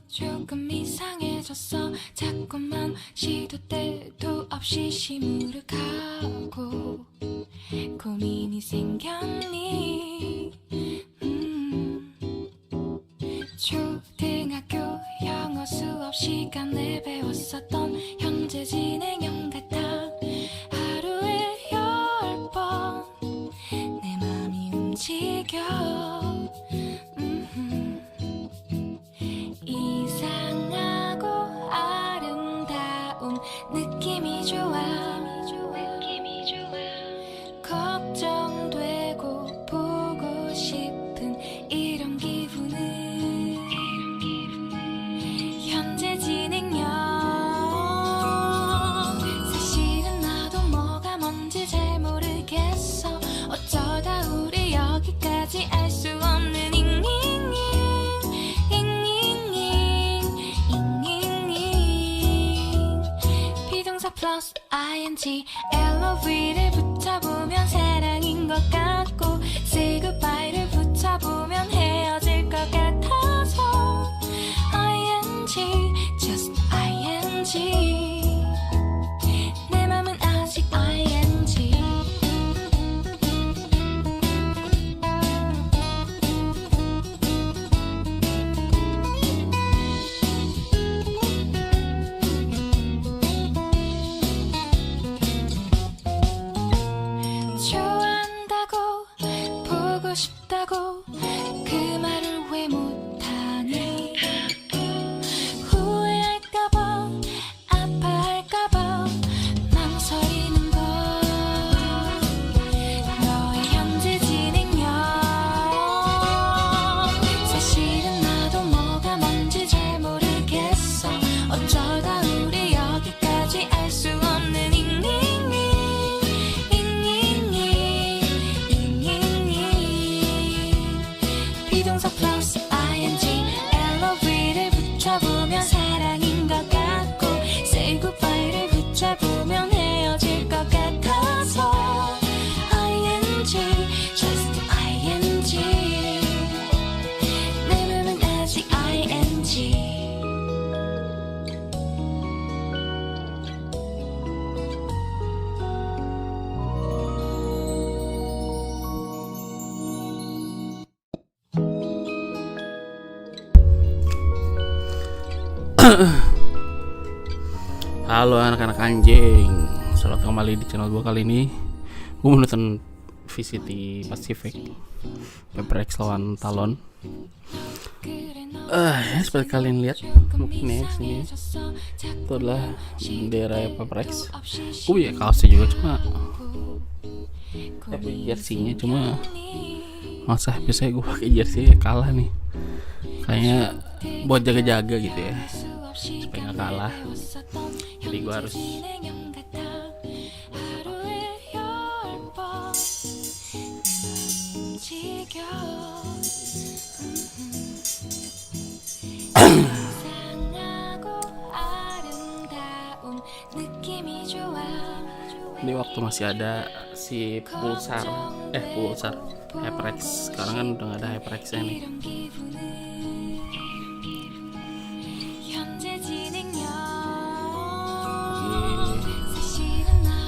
조금 이상해졌어. 자꾸만 시도 때도 없이 시무룩하고 고민이 생겼니. 초등학교 영어 수업 시간에 배웠었던 현재 진행형 같아. 하루에 10번 내 맘이 움직여. 이상하고 아름다운 느낌이 좋아. 걱정되고 보고 싶은 이런 기분은 현재 진행형. 사실은 나도 뭐가 뭔지 잘 모르겠어. 어쩌다 우리 여기까지 알 수 없는 플러스 ing LOV를 붙여보면 사랑인 것 같고 say goodbye를 붙여보면 헤어질 것 같아서 ing just ing 내 맘은 아직 ing. 싶다고 그 말을 왜 못하니. 후회할까봐 아파할까봐 망설이는 걸. 너의 현재 진행형. 사실은 나도 뭐가 뭔지 잘 모르겠어. 어쩌다 우리 여기까지 알 수 없는 비동사 플러스 ing LOV를 붙여보면 사랑인 것 같고 say goodbye를 붙여보면 헤어질 것 같아서 ing just ing 내 맘은 아직 ing. Halo anak-anak anjing, selamat kembali di channel gue. Kali ini gue menonton VCT Pacific PRX lawan Talon. Seperti kalian lihat mungkin ya sini, itu adalah bendera PRX. Gue punya kaosnya juga, cuma jersey-nya cuma masa biasanya gue pakai jersey kalah nih. Kayaknya buat jaga-jaga gitu ya, supaya nggak kalah. Jadi gue harus ini waktu masih ada si pulsar HyperX. Sekarang kan udah nggak ada HyperX-nya nih.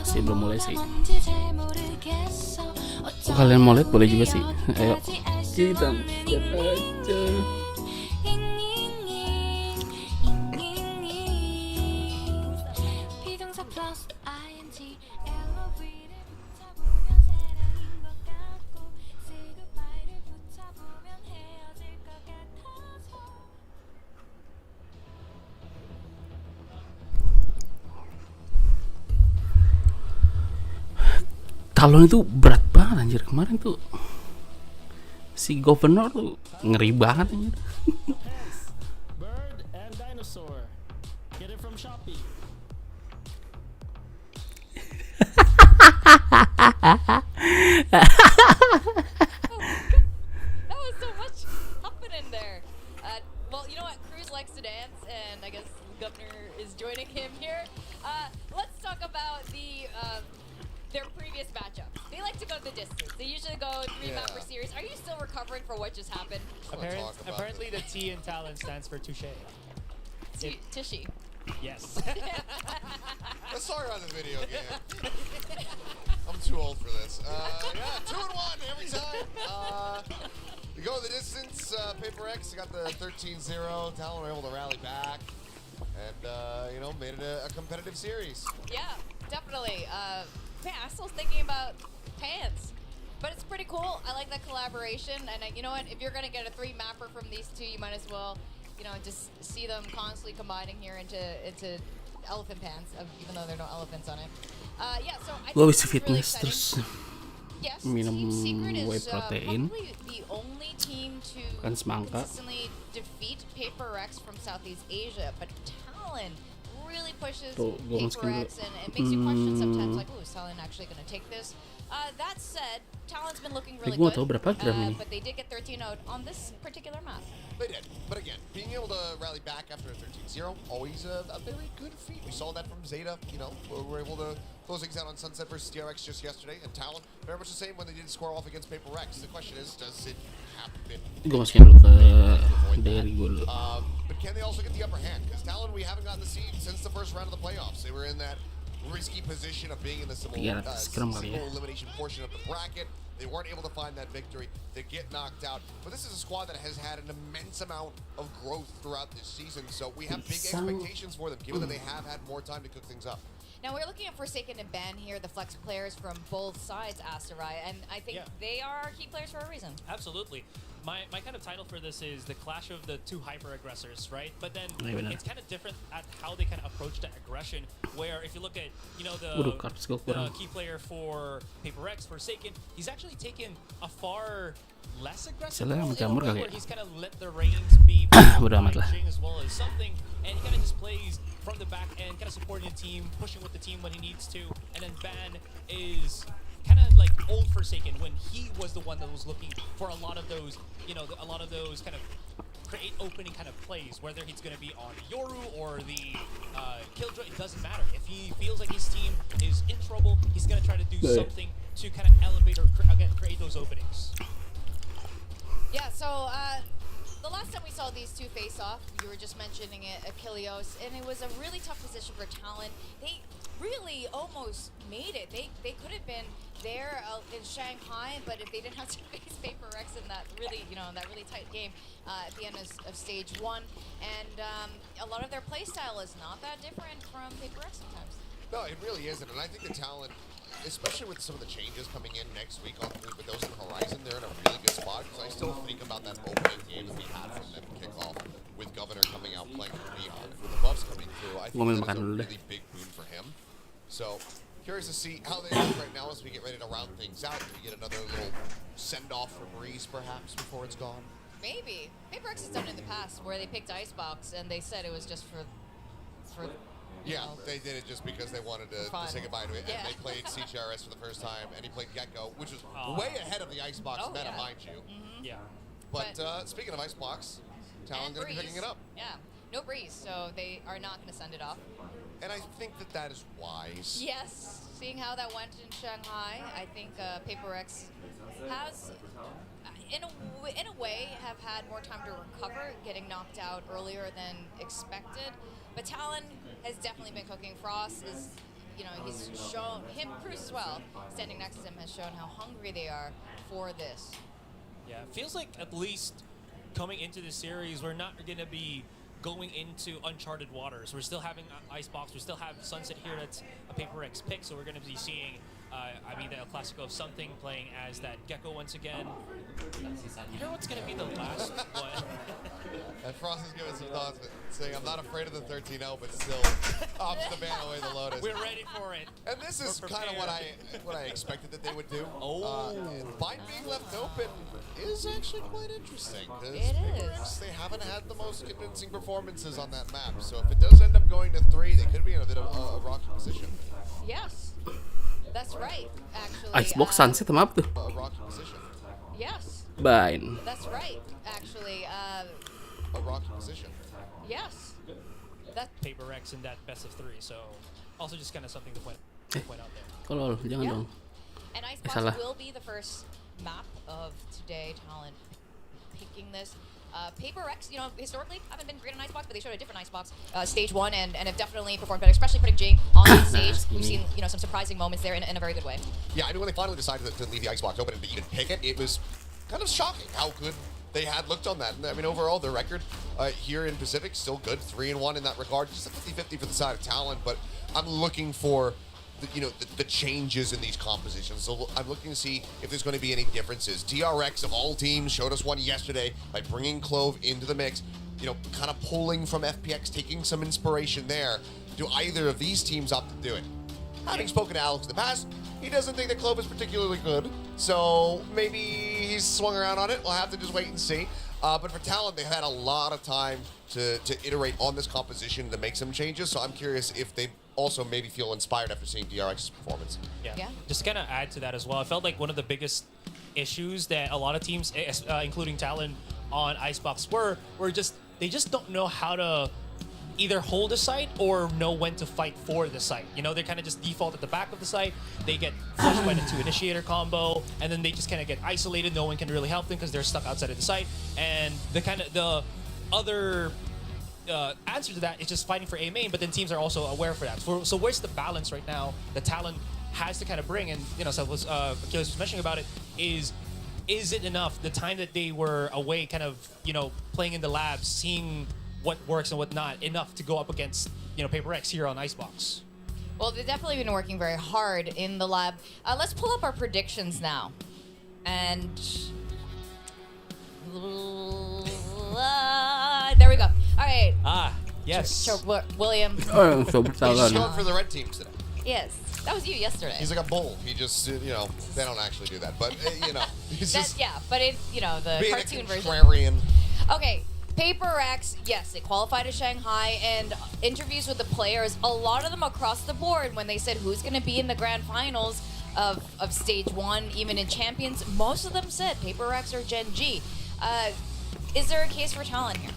Sih belum mulai sih. Kalian mau lihat boleh juga sih. Ayo kita lihat aja. Talon itu berat banget anjir. Kemarin tuh si governor tuh ngeri banget anjir. Bird and dinosaur. Get it from Shopee. That was so much happening there. Well, you know what? Cruz likes to dance, and I guess Governor is joining him here. Let's talk about their previous matchup. They like to go the distance. They usually go 3-map per series. Are you still recovering for what just happened? Apparently, the T in Talon stands for touche. Tushy. Yes. Let's talk about the video game. I'm too old for this. Yeah, 2-1 every time. We go the distance. PRX got the 13-0. Talon were able to rally back. And, you know, made it a competitive series. Yeah, definitely. Man, I'm still thinking about pants. But it's pretty cool. I like that collaboration. And you know what? If you're going to get a 3-mapper from these two, you might as well, you know, just see them constantly combining here into elephant pants, even though there are no elephants on it. Yeah, so I think Gue this bisa is really fitness exciting. terus Yes, minum Team Secret whey is protein. probably the only team to Makan semangka. consistently defeat PRX from Southeast Asia, but Talon really pushes Tuh, gua masukin dulu. PRX and it makes you question sometimes, like, oh, is Talon actually going to take this? That said, Talon's been looking really Gua good, tahu berapa gram ini. but they did get 13-0 on this particular map. They did. But again, being able to rally back after a 13-0, always a very good feat. We saw that from Zeta, you know, we were able to close things out on Sunset versus TRX just yesterday, and Talon, very much the same when they did square off against PRX. The question is, does it happen? Gue masukin dulu ke dari gue dulu. But can they also get the upper hand? Because Talon, we haven't gotten the seed since the first round of the playoffs. They were in that risky position of being in the single elimination portion of the bracket. They weren't able to find that victory. They get knocked out. But this is a squad that has had an immense amount of growth throughout this season. So we have big expectations for them, given that they have had more time to cook things up. Now we're looking at Forsaken and Ben here, the flex players from both sides, Asterai, and I think they are key players for a reason. Absolutely. My kind of title for this is the clash of the two hyper aggressors, right? But then it's kind of different at how they kind of approach that aggression. Where if you look at the key player for PRX, Forsaken, he's actually taken a far less aggressive role in a way where he's kind of let the reins be as well as something, and he kind of just plays from the back end, kind of supporting the team, pushing with the team when he needs to, and then Ban is kind of like old Forsaken when he was the one that was looking for a lot of those, you know, a lot of those kind of create opening kind of plays, whether he's going to be on Yoru or the Killjoy, it doesn't matter. If he feels like his team is in trouble, he's going to try to do something to kind of elevate or again create those openings. Yeah, so the last time we saw these two face off, you were just mentioning it, Achilleos, and it was a really tough position for Talon. They really almost made it. They could have been there in Shanghai, but if they didn't have to face PRX in that really, you know, that really tight game at the end of stage 1, and a lot of their play style is not that different from PRX sometimes. No, it really isn't, and I think the Talon, especially with some of the changes coming in next week on with those in Horizon, they're in a really good spot, because I still think about that opening game that we had from them kickoff with Governor coming out playing for Neon, and with the buffs coming through, I think that's a really big boon for him. So, curious to see how they look right now as we get ready to round things out. Do we get another little send-off for Breeze, perhaps, before it's gone? Maybe. PRX has done it in the past, where they picked Icebox, and they said it was just for yeah, they did it just because they wanted to say goodbye to it. And they played CTRS for the first time, and he played Gecko, which was way ahead of the Icebox meta, mind you. Yeah. But speaking of Icebox, Talon going to be picking it up. Yeah, no Breeze, so they are not going to send it off. And I think that that is wise. Yes, seeing how that went in Shanghai, I think PRX has, in a way, have had more time to recover, getting knocked out earlier than expected. But Talon has definitely been cooking. Frost is, you know, he's shown, Cruz as well, standing next to him, has shown how hungry they are for this. Yeah, it feels like at least coming into this series, we're not going to be going into uncharted waters. We're still having Icebox, we still have Sunset here that's a PRX pick, so we're going to be seeing, the El Clasico of something playing as that Gecko once again. You know what's going to be the last one? And Frost is giving some thoughts, but saying, I'm not afraid of the 13-0, but still ops the ban away the Lotus. We're ready for it. And this is kind of what I expected that they would do. Bind being left open is actually quite interesting. It is. They haven't had the most convincing performances on that map. So if it does end up going to 3, they could be in a bit of a rocky position. Yes, that's right, actually. Icebox Sunset map tuh. A rocky position. Yes. Bind. That's right, actually. a rocky position. Yes. That Paper X in that best of 3. So also just kind of something to point out there. Tolol, jangan Yeah. dong. And salah. Icebox will be the first map of today. Talent picking this. Paper X, you know, historically haven't been great on Icebox, but they showed a different Icebox stage 1 and have definitely performed better, especially putting Jing on the stage. We've seen, you know, some surprising moments there in a very good way. Yeah, I mean, when they finally decided to leave the Icebox open and to even pick it, it was kind of shocking how good they had looked on that. And I mean, overall, their record here in Pacific still good, 3-1 in that regard. Just a 50-50 for the side of Talon, but I'm looking for the changes in these compositions. So I'm looking to see if there's going to be any differences. DRX of all teams showed us one yesterday by bringing Clove into the mix, you know, kind of pulling from FPX, taking some inspiration there. Do either of these teams opt to do it? Having spoken to Alex in the past, he doesn't think that Clove is particularly good, so maybe he's swung around on it. We'll have to just wait and see. But for Talon, they've had a lot of time to iterate on this composition to make some changes, so I'm curious if they also maybe feel inspired after seeing DRX's performance. Yeah. Just to kind of add to that as well, I felt like one of the biggest issues that a lot of teams, including Talon on Icebox, they just don't know how to either hold a site or know when to fight for the site. You know, they kind of just default at the back of the site. They get flushed by the 2 initiator combo, and then they just kind of get isolated. No one can really help them because they're stuck outside of the site. And the other answer to that is just fighting for A main, but then teams are also aware for that. So where's the balance right now that Talon has to kind of bring? And, you know, so Achilles was mentioning about it, is it enough, the time that they were away kind of, you know, playing in the labs, seeing what works and what not, enough to go up against, you know, Paper X here on Icebox? Well, they've definitely been working very hard in the lab. Let's pull up our predictions now. And there we go. All right. Yes. William. Oh, so He's salah. showing for the red teams today. Yes. That was you yesterday. He's like a bull. He just, you know, they don't actually do that, but, you know, he's That's, just yeah, but it, you know, the being cartoon a version. contrarian. Okay, Paper X, yes, they qualified to Shanghai, and interviews with the players, a lot of them across the board, when they said who's going to be in the grand finals of stage 1, even in champions, most of them said Paper X or Gen G. Is there a case for Talon here?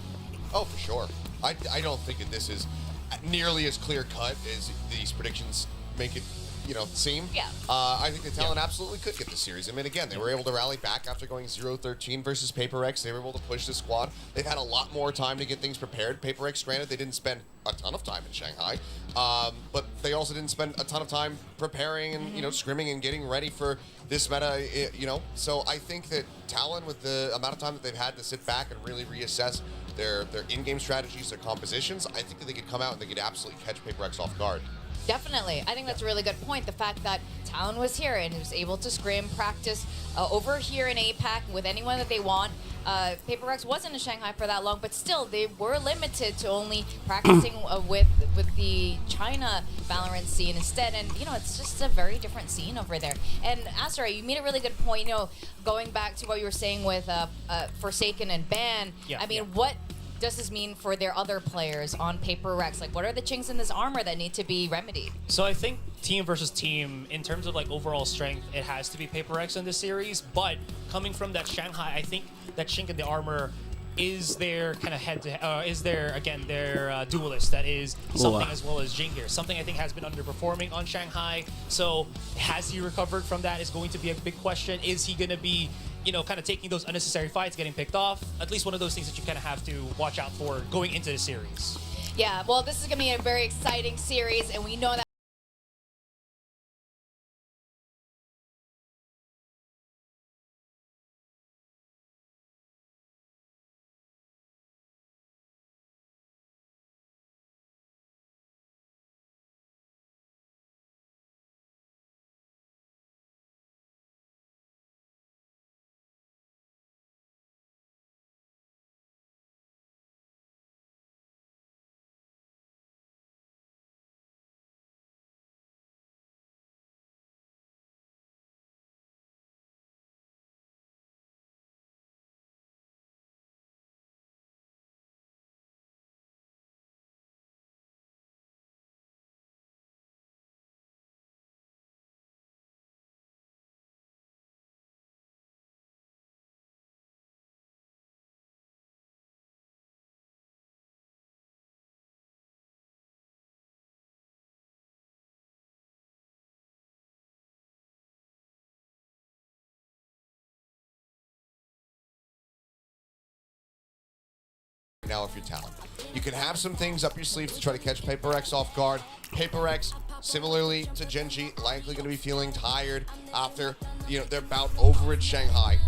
Oh, for sure. I don't think that this is nearly as clear cut as these predictions make it, you know, seem. Yeah. I think the Talon absolutely could get the series. I mean, again, they were able to rally back after going 0-13 versus Paper X. They were able to push the squad. They've had a lot more time to get things prepared. Paper X, granted, they didn't spend a ton of time in Shanghai, but they also didn't spend a ton of time preparing and, you know, scrimming and getting ready for this meta, you know. So I think that Talon, with the amount of time that they've had to sit back and really reassess their in-game strategies, their compositions, I think that they could come out and they could absolutely catch Paper X off guard. Definitely. I think that's a really good point. The fact that Talon was here and was able to scrim, practice over here in APAC with anyone that they want. Paper X wasn't in Shanghai for that long, but still, they were limited to only practicing with the China Valorant scene instead. And, you know, it's just a very different scene over there. And, Astra, you made a really good point, you know, going back to what you were saying with Forsaken and Ban. I mean, what does this mean for their other players on Paper X? Like, what are the chinks in this armor that need to be remedied? So I think team versus team, in terms of like overall strength, it has to be Paper X in this series. But coming from that Shanghai, I think that chink in the armor is their kind of is their, again, their duelist. That is something as well as Jing here. Something I think has been underperforming on Shanghai. So has he recovered from that is going to be a big question. Is he going to be, you know, kind of taking those unnecessary fights, getting picked off? At least one of those things that you kind of have to watch out for going into the series. Yeah, well, this is going to be a very exciting series, and we know that now if you're Talon. You can have some things up your sleeve to try to catch PRX off guard. PRX, similarly to Genji, likely going to be feeling tired after their bout over at Shanghai.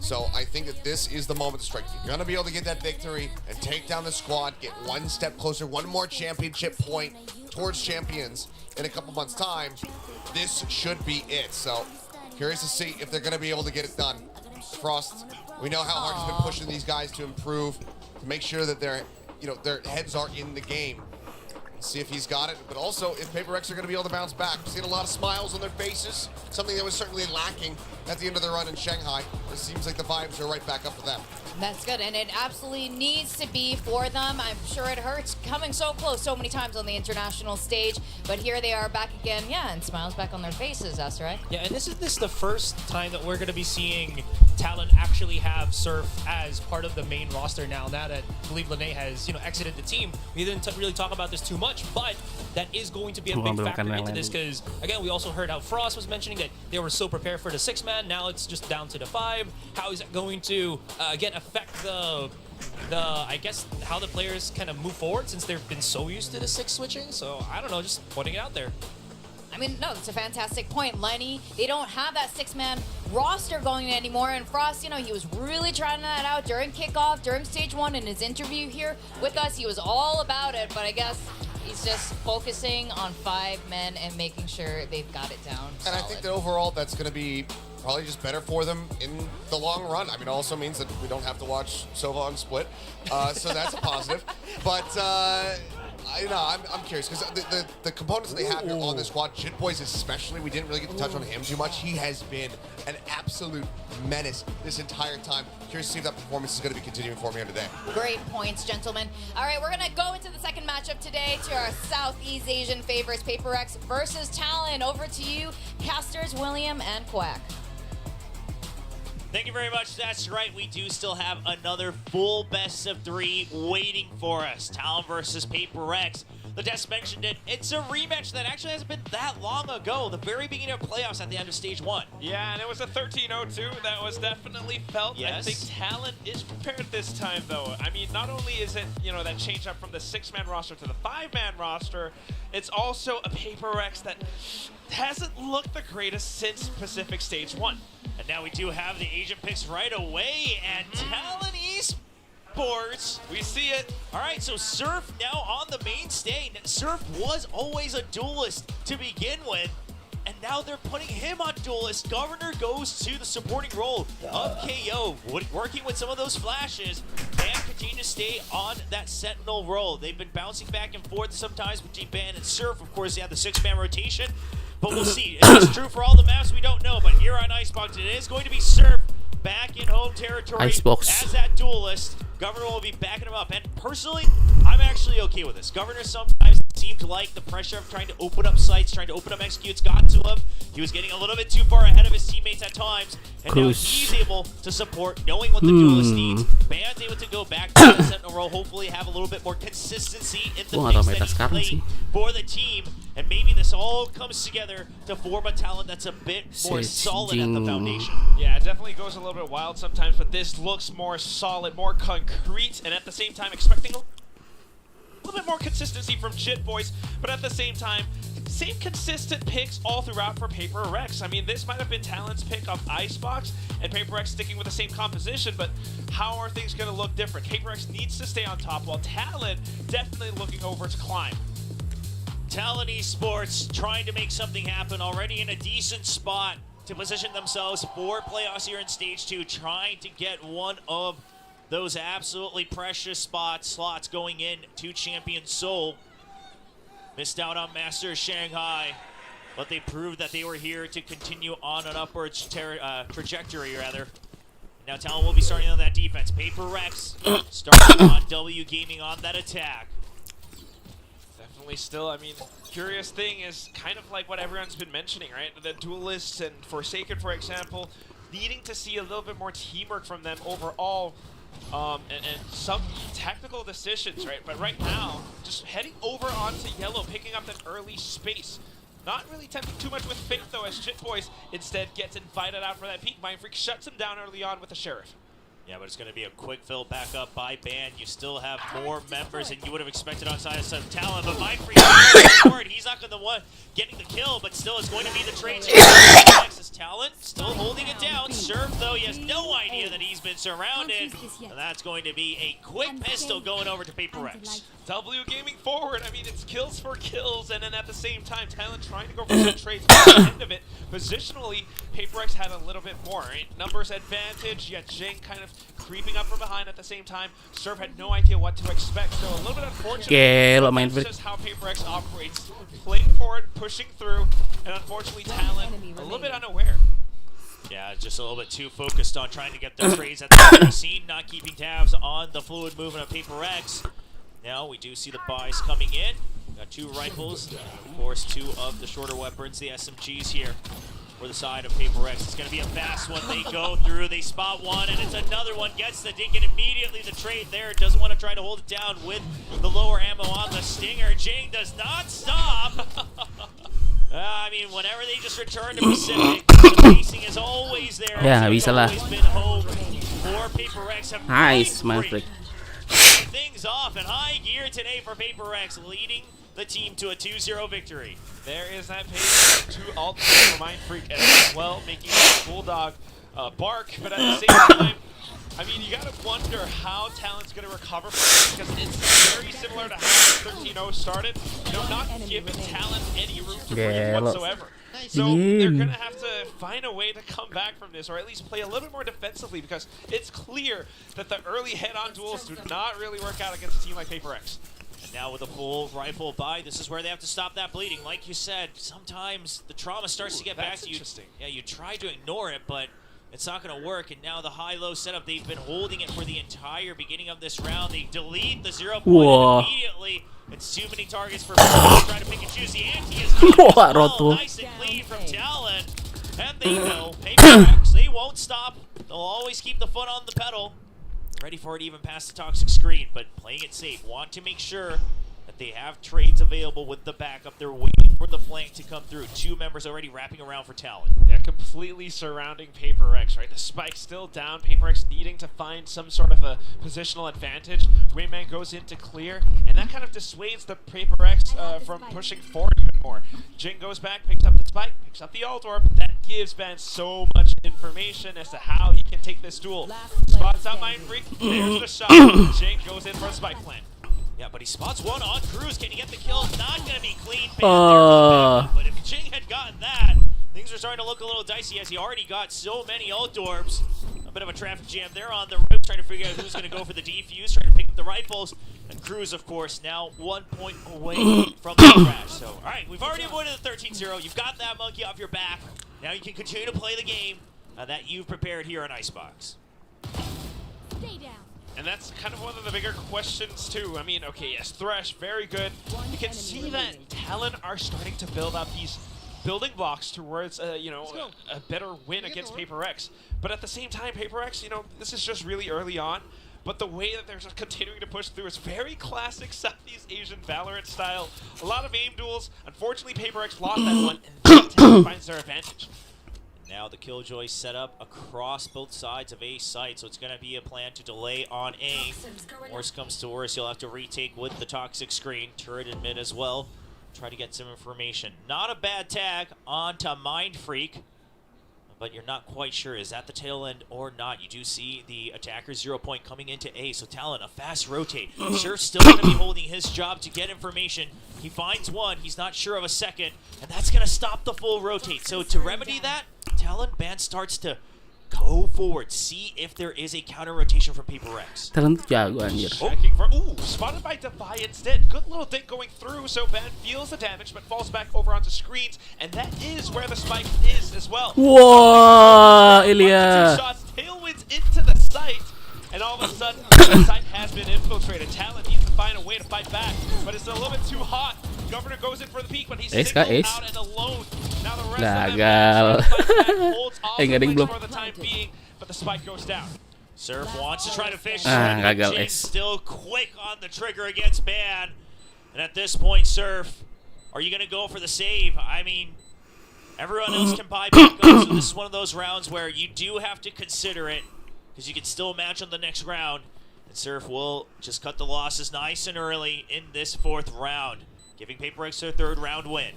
So I think that this is the moment to strike. You're going to be able to get that victory and take down the squad, get one step closer, one more championship point towards champions in a couple months' time. This should be it. So curious to see if they're going to be able to get it done. Frost, we know how hard he's been pushing these guys to improve, to make sure that their heads are in the game. See if he's got it, but also if PRX are going to be able to bounce back. We've seen a lot of smiles on their faces, something that was certainly lacking at the end of the run in Shanghai. It seems like the vibes are right back up for them. That's good, and it absolutely needs to be for them. I'm sure it hurts coming so close so many times on the international stage, but here they are back again, and smiles back on their faces, Asrai. Yeah, and this is the first time that we're going to be seeing Talon actually have Surf as part of the main roster now that I believe Lene has exited the team. We didn't really talk about this too much, but that is going to be a big factor into this because, again, we also heard how Frost was mentioning that they were so prepared for the 6-man. Now it's just down to the 5. How is that going to, again, affect the I guess, how the players kind of move forward since they've been so used to the 6 switching? So, I don't know, just putting it out there. I mean, no, it's a fantastic point, Lenny. They don't have that 6-man roster going anymore, and Frost, he was really trying that out during kickoff, during stage 1 in his interview here with us. He was all about it, but I guess he's just focusing on 5 men and making sure they've got it down solid. And I think that overall that's going to be probably just better for them in the long run. I mean, it also means that we don't have to watch Sova on Split, so that's a positive. But I'm curious because the components that they have here on this squad, Jitboys especially, we didn't really get to touch on him too much. He has been an absolute menace this entire time. Curious to see if that performance is going to be continuing for me here today. Great points, gentlemen. All right, we're going to go into the second matchup today to our Southeast Asian favorites, PRX versus Talon. Over to you, casters William and Quack. Thank you very much. That's right. We do still have another full best of 3 waiting for us. Talon versus PRX. The Des mentioned it. It's a rematch that actually hasn't been that long ago. The very beginning of playoffs at the end of stage 1. Yeah, and it was a 13-0-2 that was definitely felt. Yes. I think Talon is prepared this time, though. I mean, not only is it, that change up from the 6-man roster to the 5-man roster, it's also a PRX that hasn't looked the greatest since Pacific Stage 1. And now we do have the Asian picks right away, and Talon Esports. We see it. All right, so Surf now on the main stage. Surf was always a duelist to begin with, and now they're putting him on duelist. Governor goes to the supporting role of KO, working with some of those flashes, and continue to stay on that Sentinel role. They've been bouncing back and forth sometimes between Ban and Surf. Of course, they have the 6-man rotation. But we'll see. If it's true for all the maps, we don't know. But here on Icebox, it is going to be Surf back in home territory Icebox. as that duelist. Governor will be backing him up. And personally, I'm actually okay with this. Governor sometimes seemed to like the pressure of trying to open up sites, trying to open up executes, got to him. He was getting a little bit too far ahead of his teammates at times. And now he's able to support, knowing what the duelist needs. Band's able to go back to the Sentinel role, hopefully have a little bit more consistency in the mix that he's playing for the team. And maybe this all comes together to form a talent that's a bit more solid at the foundation. Yeah, it definitely goes a little bit wild sometimes, but this looks more solid, more concrete, and at the same time expecting a little bit more consistency from Jitboys, but at the same time, same consistent picks all throughout for PRX. I mean, this might have been Talon's pick of Icebox, and PRX sticking with the same composition, but how are things going to look different? PRX needs to stay on top, while Talon definitely looking over to climb. Talon Esports trying to make something happen, already in a decent spot to position themselves for playoffs here in stage 2, trying to get one of those absolutely precious slots going in to Champion Seoul. Missed out on Master Shanghai, but they proved that they were here to continue on an upwards trajectory, rather. Now Talon will be starting on that defense. PRX starting on W Gaming on that attack. Definitely still, I mean, curious thing is kind of like what everyone's been mentioning, right? The duelists and Forsaken, for example, needing to see a little bit more teamwork from them overall. And some technical decisions, right? But right now, just heading over onto yellow, picking up that early space. Not really tempting too much with Faith, though, as Jitboys instead gets invited out for that peek. Mindfreak shuts him down early on with the Sheriff. Yeah, but it's going to be a quick fill back up by BAN. You still have more members than you would have expected on side of some talent, but Mindfreak, he's not the one getting the kill, but still it's going to be the trade. Texas talent still holding it down. Surf, though, he has no idea that he's been surrounded, and that's going to be a quick pistol going over to PRX. W gaming forward. I mean, it's kills for kills, and then at the same time, Talent trying to go for some trades. But at the end of it, positionally, PRX had a little bit more. Right? Numbers advantage, yet Jing kind of creeping up from behind at the same time. Surf had no idea what to expect, so a little bit unfortunate. That's just how PRX operates. Playing forward, pushing through, and unfortunately, Talent a little bit unaware. Yeah, just a little bit too focused on trying to get the trades at the scene, not keeping tabs on the fluid movement of PRX. Now we do see the buys coming in. Got 2 rifles, of course 2 of the shorter weapons, the SMGs here for the side of PRX. It's going to be a fast one. They go through, they spot one, and it's another one. Gets the dink, and immediately the trade there. Doesn't want to try to hold it down with the lower ammo on the Stinger. Jing does not stop. I mean, whenever they just return to Pacific, the pacing is always there. Yeah, bisa lah. Always been hope for PRX. Nice, Mindfreak. Things off in high gear today for PRX, leading the team to a 2-0 victory. There is that pace to ultimate for Mindfreak as well, making the Bulldog bark, but at the same time, I mean, you gotta wonder how Talent's gonna recover from this, because it's very similar to how 13-0 started. You know, not giving Talent any room to breathe whatsoever. So they're going to have to find a way to come back from this, or at least play a little bit more defensively, because it's clear that the early head-on duels do not really work out against a team like PRX. And now with a full rifle buy, this is where they have to stop that bleeding. Like you said, sometimes the trauma starts to get back to you. Yeah, you try to ignore it, but it's not going to work. And now the high-low setup, they've been holding it for the entire beginning of this round. They delete the 0 point immediately. It's too many targets for trying to pick and choose. The anti is nice and clean from Talon. And they know PRX, they won't stop. They'll always keep the foot on the pedal. Ready for it even past the toxic screen, but playing it safe. Want to make sure that they have trades available with the backup. They're waiting for the flank to come through. 2 members already wrapping around for Talon. Yeah, completely surrounding PRX, right? The spike still down. PRX needing to find some sort of a positional advantage. Rayman goes in to clear, and that kind of dissuades the PRX from pushing forward even more. Jing goes back, picks up the spike, picks up the ult orb. That gives Ben so much information as to how he can take this duel. Spots out Mindfreak. There's the shot. Jing goes in for a spike plant. Yeah, but he spots one on Cruz. Can he get the kill? Not going to be clean. But if Jing had gotten that, things are starting to look a little dicey as he already got so many ult orbs. A bit of a traffic jam there on the rip, trying to figure out who's going to go for the defuse, trying to pick up the rifles. And Cruz, of course, now 1 point away from the crash. So, all right, we've already avoided the 13-0. You've got that monkey off your back. Now you can continue to play the game that you've prepared here on Icebox. Stay down. And that's kind of one of the bigger questions, too. I mean, okay, yes, Thresh, very good. You can see that Talon are starting to build up these building blocks towards, you know, a better win against PRX. But at the same time, PRX, you know, this is just really early on. But the way that they're just continuing to push through is very classic Southeast Asian Valorant style. A lot of aim duels. Unfortunately, PRX lost that one, and Talon finds their advantage. Now the Killjoy set up across both sides of A site, so it's going to be a plan to delay on A. Worst comes to worst, you'll have to retake with the toxic screen. Turret in mid as well. Try to get some information. Not a bad tag onto Mindfreak, but you're not quite sure, is that the tail end or not? You do see the attacker 0 point coming into A, so Talon, a fast rotate. Surf's still going to be holding his job to get information. He finds one, he's not sure of a second, and that's going to stop the full rotate. So to remedy that, Talon band starts to go forward, see if there is a counter rotation from PRX. Talon tuh jago anjir. Checking for, ooh, spotted by Defy instead. Good little thing going through, so Ben feels the damage, but falls back over onto screens, and that is where the spike is as well. Whoa, Ilya. 2 shots, tailwinds into the site, and all of a sudden, the site has been infiltrated. Talon needs to find a way to fight back, but it's a little bit too hot. Governor goes in for the peak, but he's singled out and alone. Now the rest of them holds off for the time being, but the spike goes down. Surf wants to try to fish. Gagal Still quick on the trigger against Ban. And at this point, Surf, are you going to go for the save? I mean, everyone else can buy backup, so this is one of those rounds where you do have to consider it. because you can still match on the next round. And Surf will just cut the losses nice and early in this 4th round, giving PaperX their 3rd round win.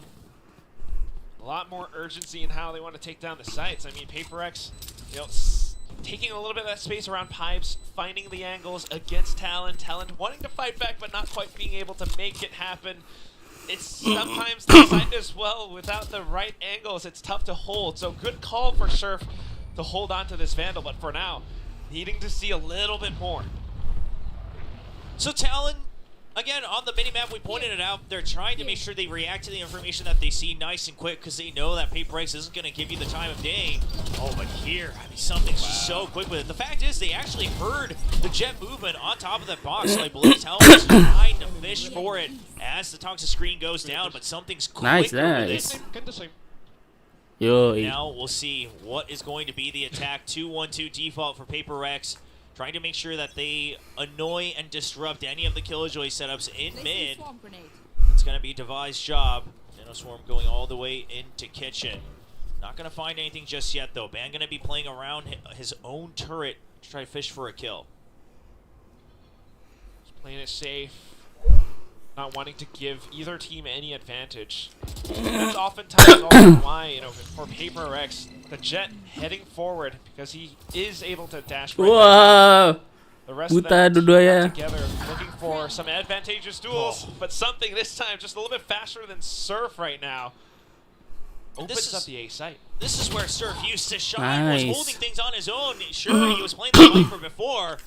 A lot more urgency in how they want to take down the sites. I mean, PaperX, you know, taking a little bit of that space around pipes, finding the angles against Talon. Talon wanting to fight back, but not quite being able to make it happen. It's sometimes the site as well, without the right angles, it's tough to hold. So good call for Surf to hold on to this Vandal, but for now, needing to see a little bit more. So Talon, again, on the minimap, we pointed it out, they're trying to make sure they react to the information that they see nice and quick because they know that PaperX isn't going to give you the time of day. Oh, but here, I mean, something's just so quick with it. The fact is, they actually heard the jet movement on top of that box, so I believe Talon was trying to fish for it as the toxic screen goes down, but something's quicker with it. Yo. Now we'll see what is going to be the attack. 2-1-2 default for PaperX. Trying to make sure that they annoy and disrupt any of the Killjoy setups in mid. It's going to be Devi's job. Swarm going all the way into kitchen. Not going to find anything just yet, though. Ban going to be playing around his own turret to try to fish for a kill. Just playing it safe. Not wanting to give either team any advantage. That's oftentimes also why, you know, for PaperX, the Jet heading forward because he is able to dash right back. The rest of them together looking for some advantageous duels, but something this time just a little bit faster than Surf right now. Opens up the A site. This is where Surf used to shine, was holding things on his own. Sure, he was playing the Viper before,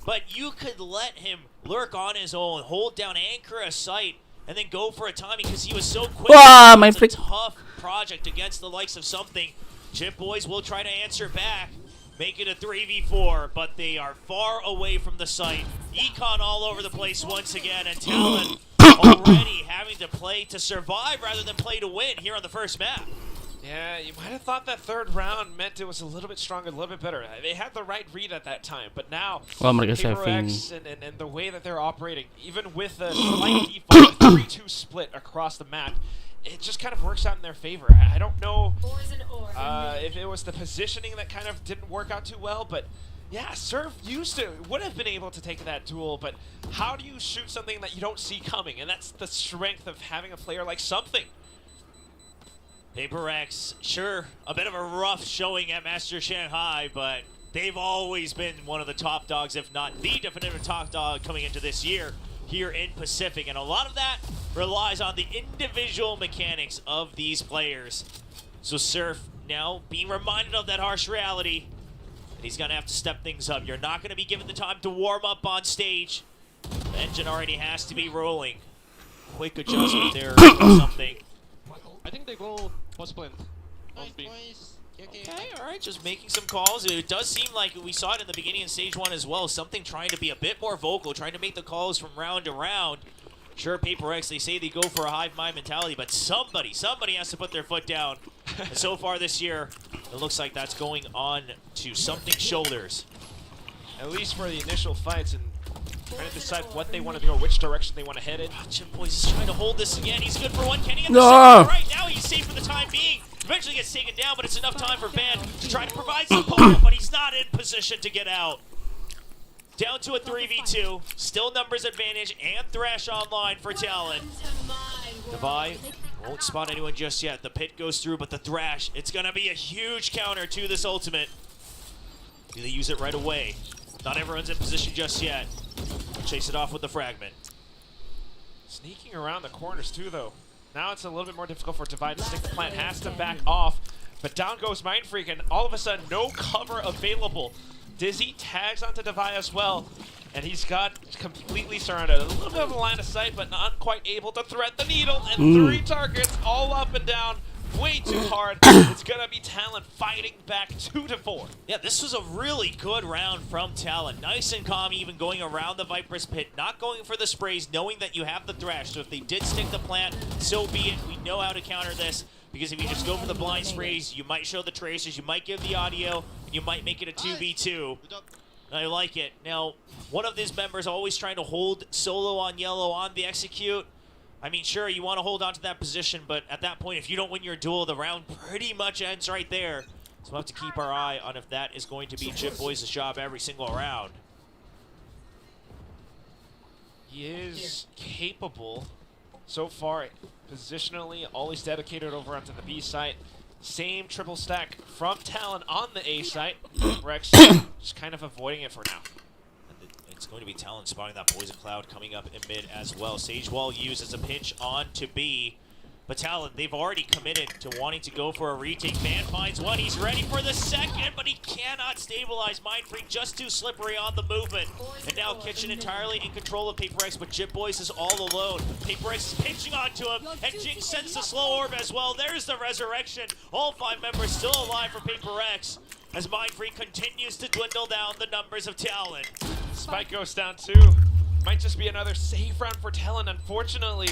but you could let him lurk on his own, hold down, anchor a site, and then go for a timing because he was so quick. It's a tough project against the likes of something. Chip Boys will try to answer back, make it a 3v4, but they are far away from the site. Econ all over the place once again, and Talon already having to play to survive rather than play to win here on the first map. Yeah, you might have thought that 3rd round meant it was a little bit stronger, a little bit better. They had the right read at that time, but now PaperX and the way that they're operating, even with a slight default 3-2 split across the map, it just kind of works out in their favor. I don't know if it was the positioning that kind of didn't work out too well, but yeah, Surf would have been able to take that duel, but how do you shoot something that you don't see coming? And that's the strength of having a player like Something. PaperX, sure, a bit of a rough showing at Master Shanghai, but they've always been one of the top dogs, if not the definitive top dog coming into this year here in Pacific. And a lot of that relies on the individual mechanics of these players. So Surf now being reminded of that harsh reality, and he's going to have to step things up. You're not going to be given the time to warm up on stage. The engine already has to be rolling. Quick adjustment there or something. I think they go post plant. Okay, alright, just making some calls. It does seem like we saw it in the beginning in stage 1 as well. Something trying to be a bit more vocal, trying to make the calls from round to round. Sure, PaperX, they say they go for a hive mind mentality, but somebody has to put their foot down. And so far this year, it looks like that's going on to Something's shoulders. At least for the initial fights, and trying to decide what they want to do or which direction they want to head in. Chip Boys is trying to hold this again. He's good for one. Can he get the second? Right now he's safe for the time being. Eventually gets taken down, but it's enough time for Van to try to provide support, but he's not in position to get out. Down to a 3v2. Still numbers advantage and Thrash online for Talon. Devi won't spot anyone just yet. The pit goes through, but the Thrash, it's going to be a huge counter to this ultimate. Do they use it right away? Not everyone's in position just yet. Chase it off with the fragment. Sneaking around the corners too, though. Now it's a little bit more difficult for Devi to stick the plant. Has to back off, but down goes Mind Freak, and all of a sudden, no cover available. Dizzy tags onto Devi as well, and he's got completely surrounded. A little bit of a line of sight, but not quite able to thread the needle, and 3 targets all up and down. Way too hard. It's gonna be Talon fighting back 2-4. Yeah, this was a really good round from Talon. Nice and calm, even going around the Viper's pit, not going for the sprays, knowing that you have the Thrash. So if they did stick the plant, so be it. We know how to counter this, because if you just go for the blind sprays, you might show the tracers, you might give the audio, and you might make it a 2v2. I like it. Now, one of these members always trying to hold solo on yellow on the execute. I mean, sure, you want to hold on to that position, but at that point, if you don't win your duel, the round pretty much ends right there. So we'll have to keep our eye on if that is going to be Jit Boys' job every single round. He is capable so far. Positionally, always dedicated over onto the B site. Same triple stack from Talon on the A site. Rex just kind of avoiding it for now. It's going to be Talon spotting that Poison Cloud coming up in mid as well. Sage Wall used as a pinch on to B. But Talon, they've already committed to wanting to go for a retake. Ban finds one, he's ready for the second, but he cannot stabilize. Mind Freak just too slippery on the movement. And now Kitchen entirely in control of PRX, but Jit Boys is all alone. PRX is pinching onto him, and Jinx sends the slow orb as well. There's the resurrection. All 5 members still alive for PRX, as Mind Freak continues to dwindle down the numbers of Talon. Spike goes down too. Might just be another safe round for Talon, unfortunately.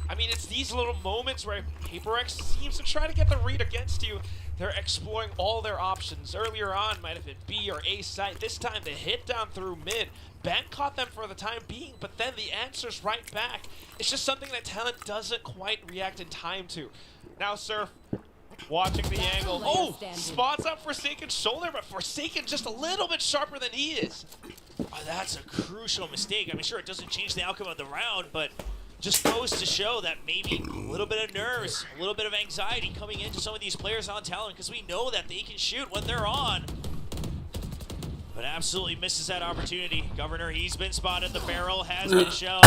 I mean, it's these little moments where PRX seems to try to get the read against you. They're exploring all their options. Earlier on, might have been B or A site. This time, they hit down through mid. BENQ caught them for the time being, but then the answer's right back. It's just something that Talon doesn't quite react in time to. Now, Surf, watching the angle. Oh, spots up Forsaken's shoulder, but Forsaken just a little bit sharper than he is. Oh, that's a crucial mistake. I mean, sure, it doesn't change the outcome of the round, but just goes to show that maybe a little bit of nerves, a little bit of anxiety coming into some of these players on Talon, because we know that they can shoot when they're on. But absolutely misses that opportunity. Governor, he's been spotted. The barrel has been shown.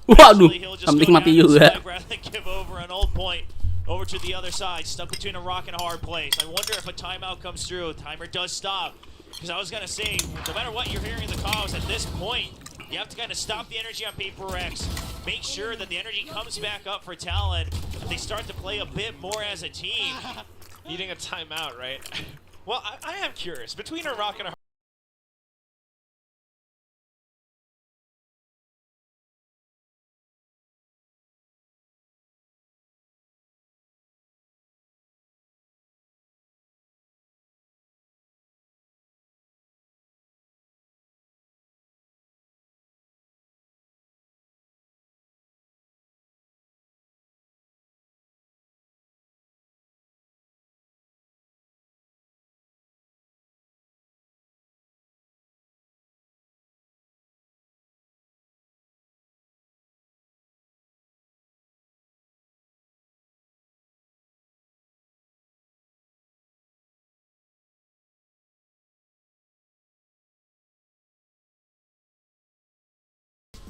Waduh, He'll just something go mati down juga. spike rather than give over an old point over to the other side. Stuck between a rock and a hard place. I wonder if a timeout comes through. Timer does stop. Because I was going to say, no matter what you're hearing in the calls, at this point, you have to kind of stop the energy on PRX. Make sure that the energy comes back up for Talon. That they start to play a bit more as a team. Needing a timeout, right? Well, I am curious. Between a rock and a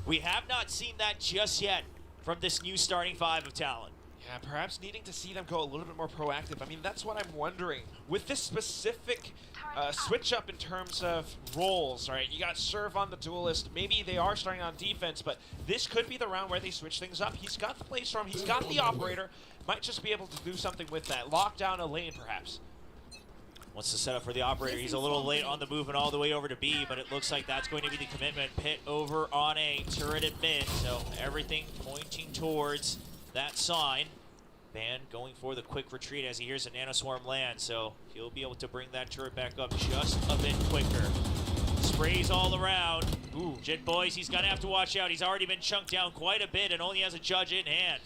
We have not seen that just yet from this new starting 5 of Talon. Yeah, perhaps needing to see them go a little bit more proactive. I mean, that's what I'm wondering. With this specific switch up in terms of roles, right? You got Serve on the Duelist. Maybe they are starting on defense, but this could be the round where they switch things up. He's got the Playstorm, he's got the Operator. Might just be able to do something with that. Lock down a lane, perhaps. Wants to set up for the Operator. He's a little late on the movement all the way over to B, but it looks like that's going to be the commitment. Pit over on A, turret at mid, so everything pointing towards that sign. Ban going for the quick retreat as he hears a Nanoswarm land, so he'll be able to bring that turret back up just a bit quicker. Sprays all around. Ooh, Jit Boys, he's gonna have to watch out. He's already been chunked down quite a bit and only has a judge in hand.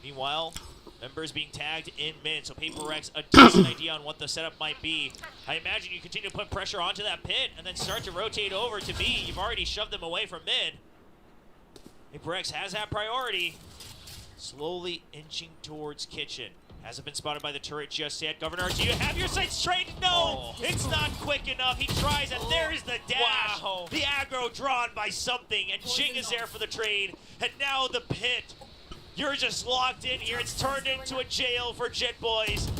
Meanwhile, members being tagged in mid, so PRX a decent idea on what the setup might be. I imagine you continue to put pressure onto that pit and then start to rotate over to B. You've already shoved them away from mid. PRX has that priority. Slowly inching towards Kitchen. Hasn't been spotted by the turret just yet. Governor, do you have your sights straight? No! It's not quick enough. He tries, and there's the dash. Wow. The aggro drawn by something, and Jing is there for the trade. And now the pit. You're just locked in here. It's turned into a jail for Jit Boys.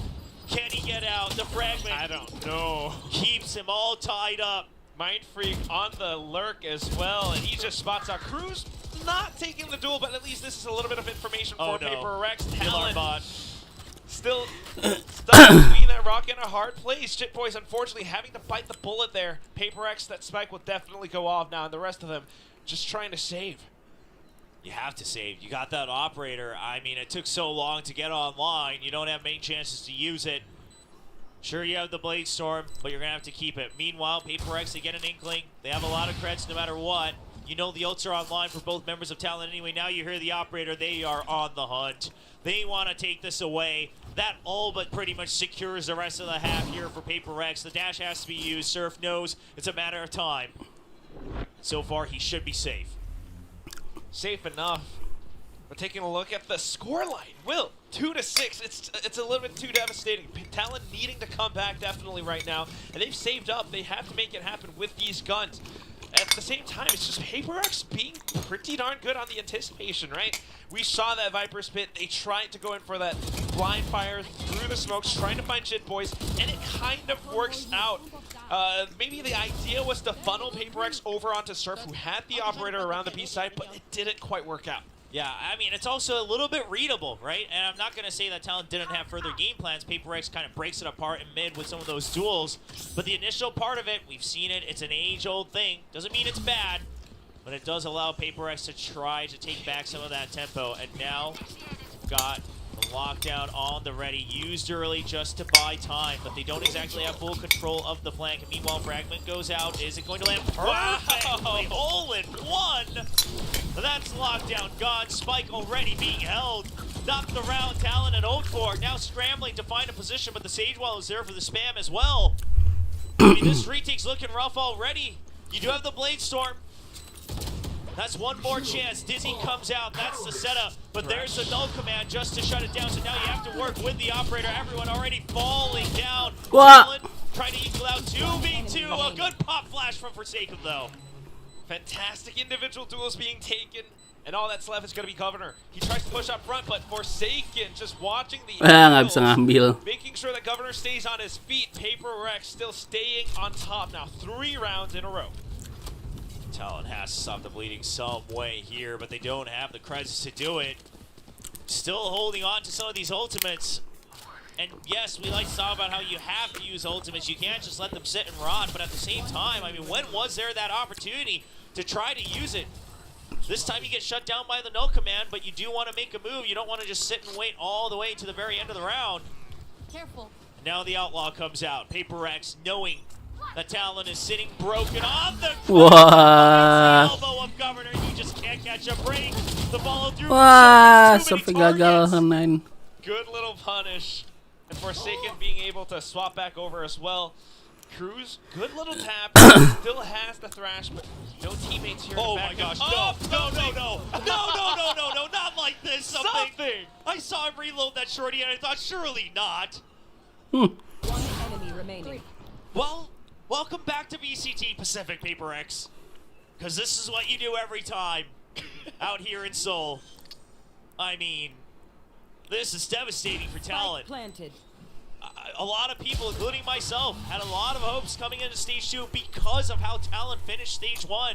Can he get out? The fragment. I don't know. Keeps him all tied up. Mind Freak on the lurk as well, and he just spots out Cruz. Not taking the duel, but at least this is a little bit of information for PRX. Talon bot. still stuck between that rock and a hard place. Jit Boys unfortunately having to bite the bullet there. PRX, that spike will definitely go off now, and the rest of them just trying to save. You have to save. You got that Operator. I mean, it took so long to get online. You don't have many chances to use it. Sure, you have the Blade Storm, but you're going to have to keep it. Meanwhile, PRX, they get an inkling. They have a lot of creds no matter what. You know the ults are online for both members of Talon anyway. Now you hear the Operator. They are on the hunt. They want to take this away. that all but pretty much secures the rest of the half here for PRX. The dash has to be used. Surf knows it's a matter of time. So far, he should be safe. Safe enough. We're taking a look at the scoreline. Will, 2-6. It's a little bit too devastating. Talon needing to come back definitely right now, and they've saved up. They have to make it happen with these guns. At the same time, it's just PRX being pretty darn good on the anticipation, right? We saw that Viper Spit. They tried to go in for that blind fire through the smokes, trying to find shit boys, and it kind of works out. Maybe the idea was to funnel PRX over onto Surf, who had the operator around the B side, but it didn't quite work out. Yeah, I mean, it's also a little bit readable, right? And I'm not going to say that Talon didn't have further game plans. PRX kind of breaks it apart in mid with some of those duels. But the initial part of it, we've seen it. It's an age-old thing. Doesn't mean it's bad, but it does allow PRX to try to take back some of that tempo. And now we've got the lockdown on the ready, used early just to buy time, but they don't exactly have full control of the flank. And meanwhile, Fragment goes out. Is it going to land perfectly? All in one. That's lockdown gone. Spike already being held. Knocked around Talon and Oakford. Now scrambling to find a position, but the Sage Wall is there for the spam as well. I mean, this retake's looking rough already. You do have the Blade Storm. That's one more chance. Dizzy comes out. That's the setup. But there's the null command just to shut it down. So now you have to work with the operator. Everyone already falling down. What? Trying to equal out 2v2. A good pop flash from Forsaken, though. Fantastic individual duels being taken, and all that's left is going to be Governor. He tries to push up front, but Forsaken just watching the nggak bisa ngambil. making sure that Governor stays on his feet. PRX still staying on top now, 3 rounds in a row. Talon has to stop the bleeding some way here, but they don't have the credits to do it. Still holding on to some of these ultimates. And yes, we like to talk about how you have to use ultimates. You can't just let them sit and rot, but at the same time, I mean, when was there that opportunity to try to use it? This time you get shut down by the null command, but you do want to make a move. You don't want to just sit and wait all the way to the very end of the round. Careful. Now the Outlaw comes out. PRX knowing that Talon is sitting broken on the Wah. elbow of Governor. You just can't catch a break. The follow through. Wah, sampai gagal Headphone. Good little punish. And Forsaken being able to swap back over as well. Cruz, good little tap. Still has the thrash, but no teammates here. Oh to back my gosh, him. no, not like this. Something. I saw him reload that shorty and I thought, surely not. One enemy remaining. Well, welcome back to VCT Pacific, PRX. Because this is what you do every time out here in Seoul. I mean, this is devastating for Talon. Planted. A lot of people, including myself, had a lot of hopes coming into Stage 2 because of how Talon finished Stage 1.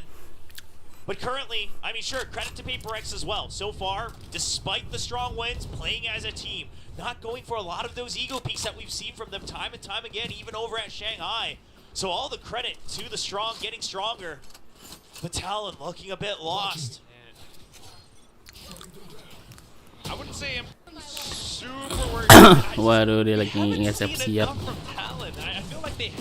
But currently, I mean, sure, credit to PRX as well. So far, despite the strong wins, playing as a team, not going for a lot of those ego peaks that we've seen from them time and time again, even over at Shanghai. So all the credit to the strong getting stronger. But Talon looking a bit lost. I wouldn't say I'm super worried. Waduh, dia lagi nge-save siap. I feel like they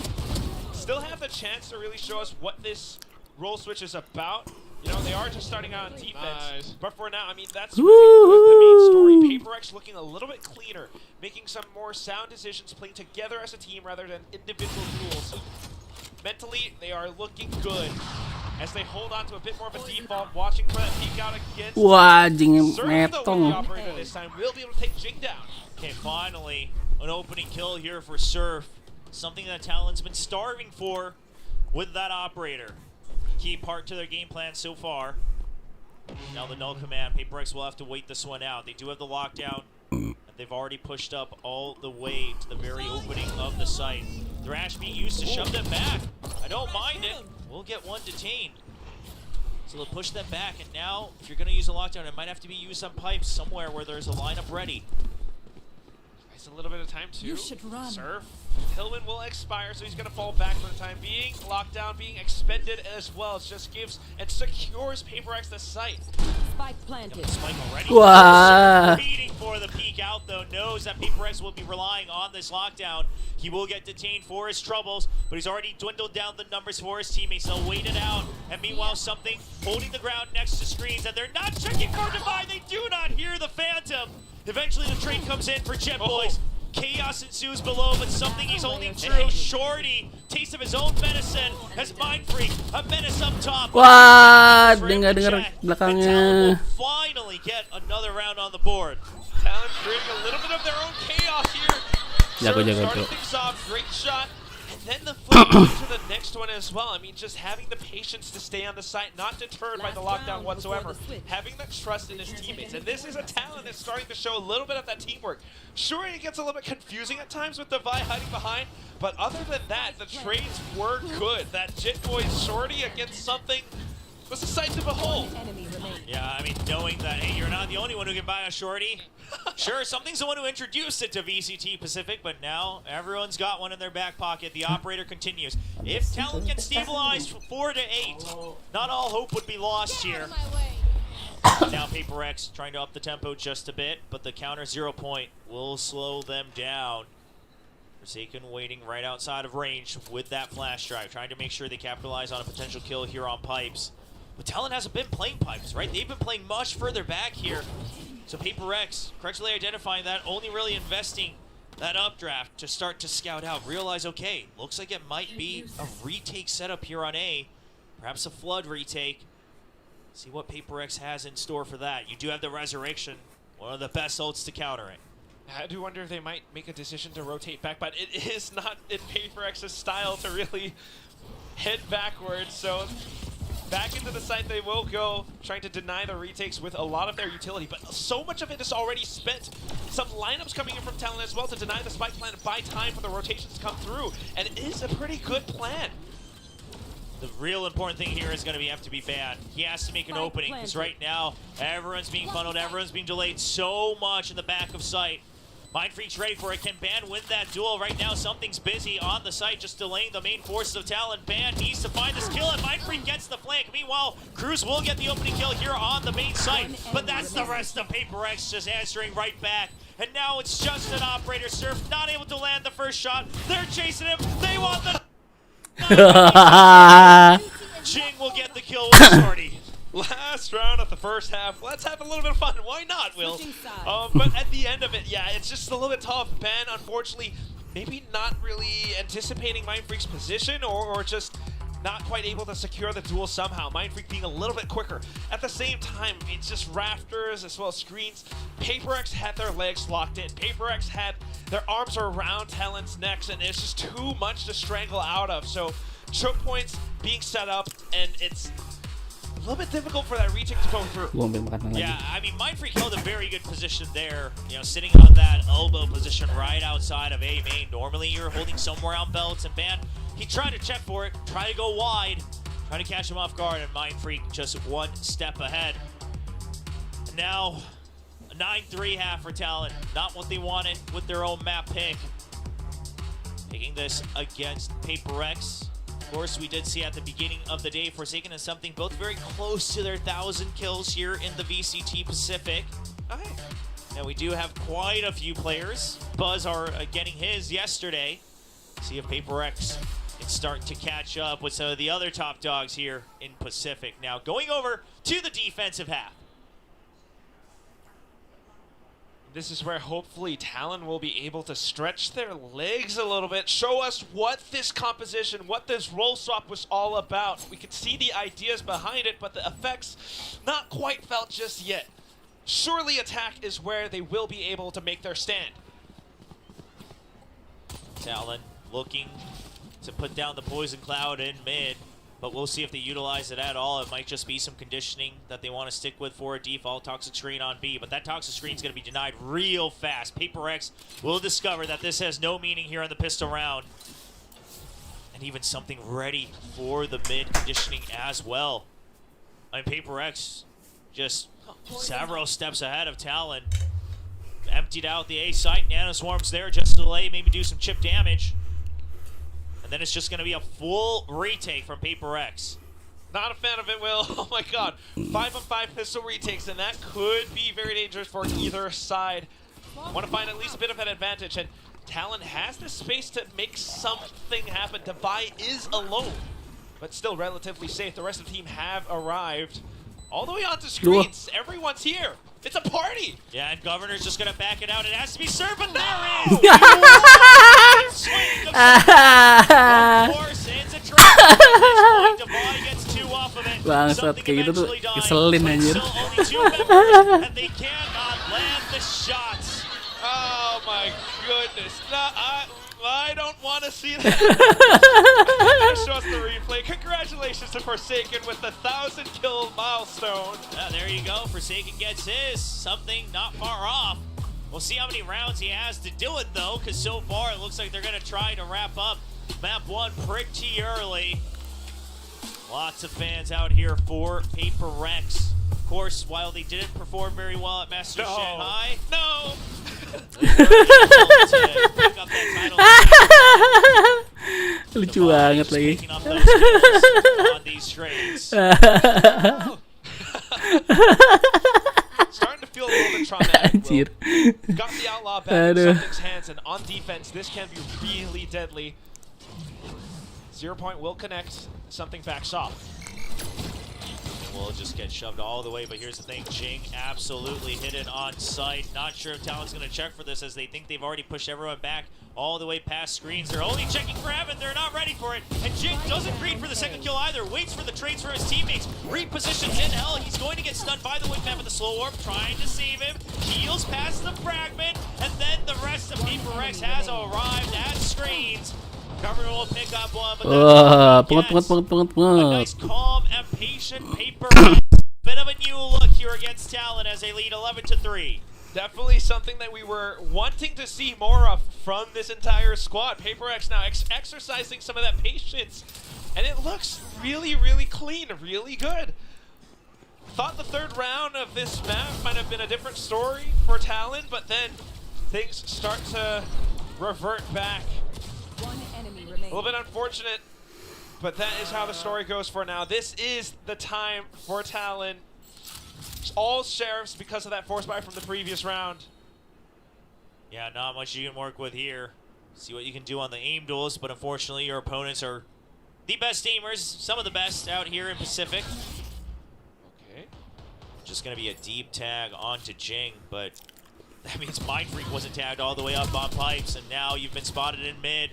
still have the chance to really show us what this role switch is about. You know, they are just starting out on defense. But for now, I mean, that's really the main story. PRX looking a little bit cleaner, making some more sound decisions, playing together as a team rather than individual duels. Mentally, they are looking good as they hold on to a bit more of a default, watching for that peek out against Wah, anjing Surf, though, with the metong. operator this time will be able to take Jing down. Okay, finally, an opening kill here for Surf. Something that Talon's been starving for with that operator. Key part to their game plan so far. Now the null command. PRX will have to wait this one out. They do have the lockdown. And they've already pushed up all the way to the very opening of the site. Thrash being used to shove them back. I don't mind it. We'll get one detained. So they'll push them back. And now, if you're going to use a lockdown, it might have to be used on pipes somewhere where there's a lineup ready. It's a little bit of time to You should run. Surf. Hillman will expire, so he's going to fall back for the time being. Lockdown being expended as well. It just gives and secures PRX the site. Spike planted. Spike already. Wow. Beating for the peek out, though. Knows that PRX will be relying on this lockdown. He will get detained for his troubles, but he's already dwindled down the numbers for his teammates. They'll wait it out. And meanwhile, something holding the ground next to screens, and they're not checking for Divine. They do not hear the Phantom. Eventually, the trade comes in for Jet Boys. Chaos ensues below, but something he's holding true. Shorty, taste of his own medicine, has Mind Freak, a menace up top. Wah, dengar belakangnya. Finally get another round on the board. Talon creating a little bit of their own chaos here. Jago. Starting things off, great shot. And then the flip to the next one as well. I mean, just having the patience to stay on the site, not deterred by the lockdown whatsoever. Having that trust in his teammates. And this is a Talon that's starting to show a little bit of that teamwork. Sure, it gets a little bit confusing at times with Devi hiding behind, but other than that, the trades were good. That Jit Boy's shorty against something was a sight to behold. Yeah, I mean, knowing that, hey, you're not the only one who can buy a shorty. Sure, something's the one who introduced it to VCT Pacific, but now everyone's got one in their back pocket. The operator continues. If Talon can stabilize from 4 to 8, not all hope would be lost here. Now PRX trying to up the tempo just a bit, but the counter 0 point will slow them down. Forsaken waiting right outside of range with that flash drive, trying to make sure they capitalize on a potential kill here on pipes. But Talon hasn't been playing pipes, right? They've been playing much further back here. So PRX, correctly identifying that, only really investing that updraft to start to scout out. Realize, okay, looks like it might be a retake setup here on A. Perhaps a flood retake. See what PRX has in store for that. You do have the Resurrection, one of the best ults to counter it. I do wonder if they might make a decision to rotate back, but it is not in PRX's style to really head backwards. So back into the site they will go, trying to deny the retakes with a lot of their utility, but so much of it is already spent. Some lineups coming in from Talon as well to deny the spike plan and buy time for the rotations to come through, and it is a pretty good plan. The real important thing here is going to have to be Ban. He has to make an opening, because right now, everyone's being funneled, everyone's being delayed so much in the back of sight. Mind Freak's ready for it. Can Ban win that duel? Right now, something's busy on the site, just delaying the main forces of Talon. Ban needs to find this kill, and Mind Freak gets the flank. Meanwhile, Cruz will get the opening kill here on the main site, but that's the rest of PRX just answering right back. And now it's just an operator surf, not able to land the first shot. They're chasing him. They want the... Jing will get the kill with Shorty. Last round of the first half. Let's have a little bit of fun. Why not, Will? But at the end of it, yeah, it's just a little bit tough. Ben, unfortunately, maybe not really anticipating Mind Freak's position or just not quite able to secure the duel somehow. Mind Freak being a little bit quicker. At the same time, it's just rafters as well as screens. PRX had their legs locked in. PRX had their arms around Talon's necks, and it's just too much to strangle out of. So choke points being set up, and it's a little bit difficult for that retake to go through. Yeah, I mean, Mind Freak held a very good position there, you know, sitting on that elbow position right outside of A main. Normally, you're holding somewhere on belts, and Ban, he tried to check for it, try to go wide, try to catch him off guard, and Mind Freak just one step ahead. And now, a 9-3 half for Talon. Not what they wanted with their own map pick. Taking this against PRX. Of course, we did see at the beginning of the day, Forsaken and Something both very close to their 1,000 kills here in the VCT Pacific. Okay. Now, we do have quite a few players. Buzz are getting his yesterday. See if PRX can start to catch up with some of the other top dogs here in Pacific. Now, going over to the defensive half. This is where hopefully Talon will be able to stretch their legs a little bit, show us what this composition, what this role swap was all about. We could see the ideas behind it, but the effects not quite felt just yet. Surely attack is where they will be able to make their stand. Talon looking to put down the poison cloud in mid, but we'll see if they utilize it at all. It might just be some conditioning that they want to stick with for a default toxic screen on B, but that toxic screen is going to be denied real fast. PRX will discover that this has no meaning here on the pistol round, and even something ready for the mid conditioning as well. I mean, PRX just several steps ahead of Talon. Emptied out the A site, nanoswarms there just to delay, maybe do some chip damage. And then it's just going to be a full retake from PRX. Not a fan of it, Will. Oh my god. 5-on-5 pistol retakes, and that could be very dangerous for either side. Want to find at least a bit of an advantage, and Talon has the space to make something happen. Devi is alone, but still relatively safe. The rest of the team have arrived. All the way onto screens. Everyone's here. It's a party. Yeah, and Governor's just gonna back it out. It has to be served, but there is. Swing of course, it's a trap. Devon gets 2 off of it. Bangsat kayak gitu tuh keselin anjir. Still only 2 members, and they cannot land the shots. Oh my goodness. No, I don't want to see that. Show us the replay. Congratulations to Forsaken with the 1,000 kill milestone. There you go. Forsaken gets his. Something not far off. We'll see how many rounds he has to do it, though, because so far it looks like they're going to try to wrap up map 1 pretty early. Lots of fans out here for PRX. Of course, while they didn't perform very well at Master Shanghai, No. pick up that title. Lucu banget lagi. Picking up those kills on these trades. Starting to feel a little bit traumatic. Anjir. Will. Got the outlaw back in Soundlink's hands, and on defense, this can be really deadly. 0 point will connect. Something backs off. We'll just get shoved all the way, but here's the thing, Jing absolutely hit it on sight. Not sure if Talon's going to check for this, as they think they've already pushed everyone back all the way past screens. They're only checking for Evan, they're not ready for it. And Jing doesn't greed for the second kill either, waits for the trades for his teammates, repositions in hell. He's going to get stunned by the Webcam with the slow warp, trying to save him. Heals past the fragment, and then the rest of PRX has arrived at screens. Governor will pick up one, but a nice, calm, and patient paper. Bit of a new look here against Talon as they lead 11-3. Definitely something that we were wanting to see more of from this entire squad. PRX now exercising some of that patience, and it looks really, really clean, really good. Thought the 3rd round of this map might have been a different story for Talon, but then things start to revert back. One enemy A remaining. little bit unfortunate, but that is how the story goes for now. This is the time for Talon. All sheriffs because of that force buy from the previous round. Yeah, not much you can work with here. See what you can do on the aim duels, but unfortunately your opponents are the best aimers, some of the best out here in Pacific. Okay. Just going to be a deep tag onto Jing, but that means Mindfreak wasn't tagged all the way up on pipes, and now you've been spotted in mid.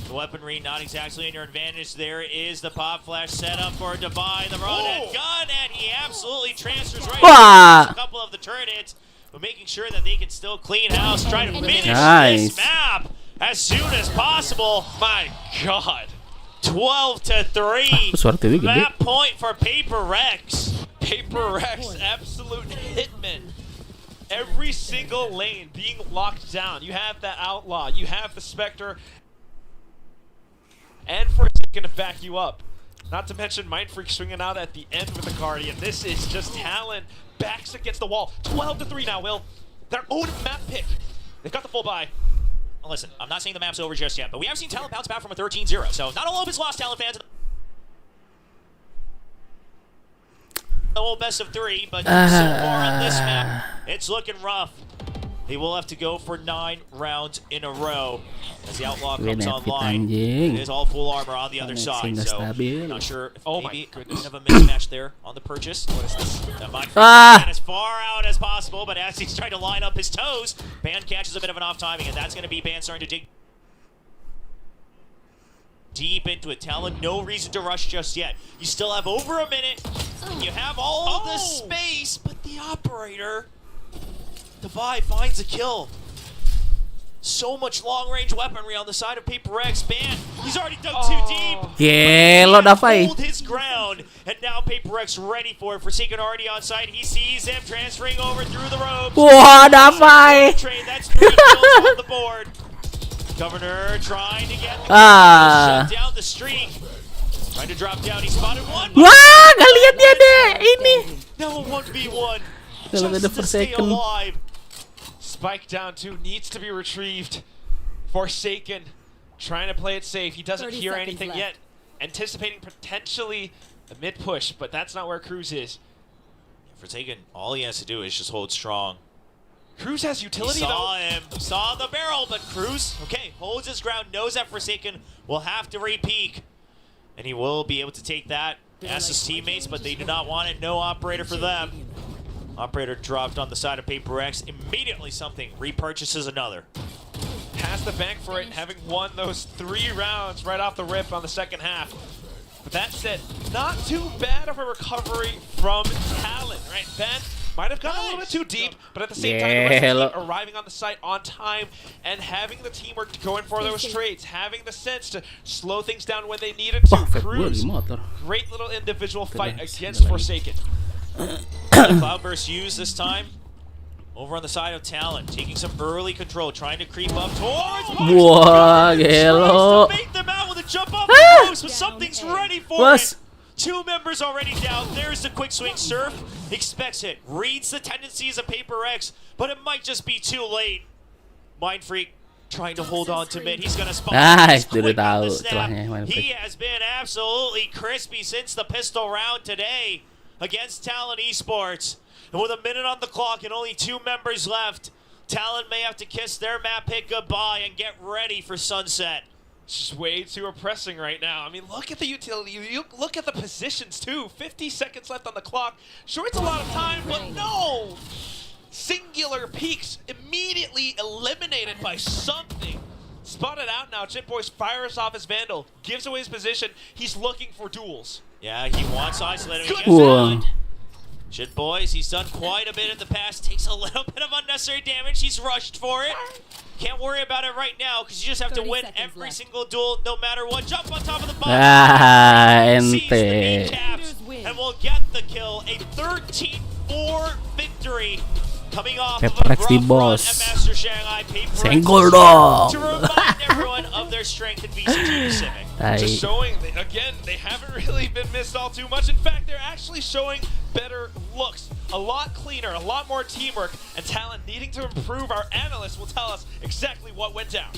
The weaponry not exactly in your advantage. There is the pop flash set up for Divine, the run and gun, and he absolutely transfers right a couple of the turret hits, but making sure that they can still clean house, try to finish this map as soon as possible. My God. 12-3. Map point for PRX. PRX, absolute hitman. Every single lane being locked down. You have that Outlaw, you have the Spectre, and Forsaken to back you up. Not to mention Mindfreak swinging out at the end with the Guardian. This is just Talon backs against the wall. 12-3 now, Will. Their own map pick. They've got the full buy. Well, listen, I'm not saying the map's over just yet, but we have seen Talon bounce back from a 13-0, so not all hope is lost, Talon fans. The whole best of 3, but so far on this map, it's looking rough. They will have to go for 9 rounds in a row as the Outlaw comes online. It is all full armor on the other side, so not sure if maybe a bit of a mismatch there on the purchase. What is this? As far out as possible, but as he's trying to line up his toes, BENQ catches a bit of an off timing, and that's going to be BENQ starting to dig deep into it. Talon, no reason to rush just yet. You still have over a minute. You have all the space, but the operator, Devi, finds a kill. So much long-range weaponry on the side of PRX. BENQ, he's already dug too deep. Yeah, lo Devi. Hold his ground, and now PRX ready for it. Forsaken already on site. He sees him transferring over through the ropes. Wah, Devi. That's 3 kills on the board. Governor trying to get the shut down the streak. Trying to drop down. He spotted one. Wah, gak lihat dia deh. Ini. No 1v1. Kalau ada Just to stay Forsaken. alive. Spike down 2 needs to be retrieved. Forsaken trying to play it safe. He doesn't hear anything yet. Anticipating potentially a mid push, but that's not where Cruz is. Forsaken, all he has to do is just hold strong. Cruz has utility, he saw him, saw the barrel, but Cruz, okay, holds his ground, knows that Forsaken will have to re-peek, and he will be able to take that ASUS teammates, but they do not want it. No operator for them. Operator dropped on the side of PRX. Immediately something repurchases another. Has the bank for it, having won those 3 rounds right off the rip on the second half. But that said, not too bad of a recovery from Talon, right? Ben might have gone a little bit too deep, but at the same time, the rest of the team arriving on the site on time and having the teamwork going for those trades, having the sense to slow things down when they needed to. Cruise, great little individual fight against Forsaken. Cloudburst used this time. Over on the side of Talon, taking some early control, trying to creep up towards Wah, gelo. tries to make them out with a jump off the ropes, but something's ready for it. 2 members already down. There's the quick swing surf. Expects it. Reads the tendencies of PRX, but it might just be too late. Mind Freak trying to hold on to mid. He's going to spot. He has been absolutely crispy since the pistol round today against Talon Esports. And with a minute on the clock and only 2 members left, Talon may have to kiss their map pick goodbye and get ready for sunset. It's just way too oppressing right now. I mean, look at the utility. You look at the positions, too. 50 seconds left on the clock. Sure, it's a lot of time, but no! Singular peaks immediately eliminated by something. Spotted out now. Jitboys fires off his Vandal, gives away his position. He's looking for duels. Yeah, he wants isolated against Shit, boys, he's done quite a bit in the past. Takes a little bit of unnecessary damage. He's rushed for it. Can't worry about it right now because you just have to win every single duel no matter what. Jump on top of the box. Antec. And we'll get the kill. A 13-4 victory coming off of a rough run at Master Shanghai. Senggol dong. To remind everyone of their strength in VCT Pacific. Just showing, again, they haven't really been missed all too much. In fact, they're actually showing better looks. A lot cleaner, a lot more teamwork, and Talon needing to improve. Our analysts will tell us exactly what went down.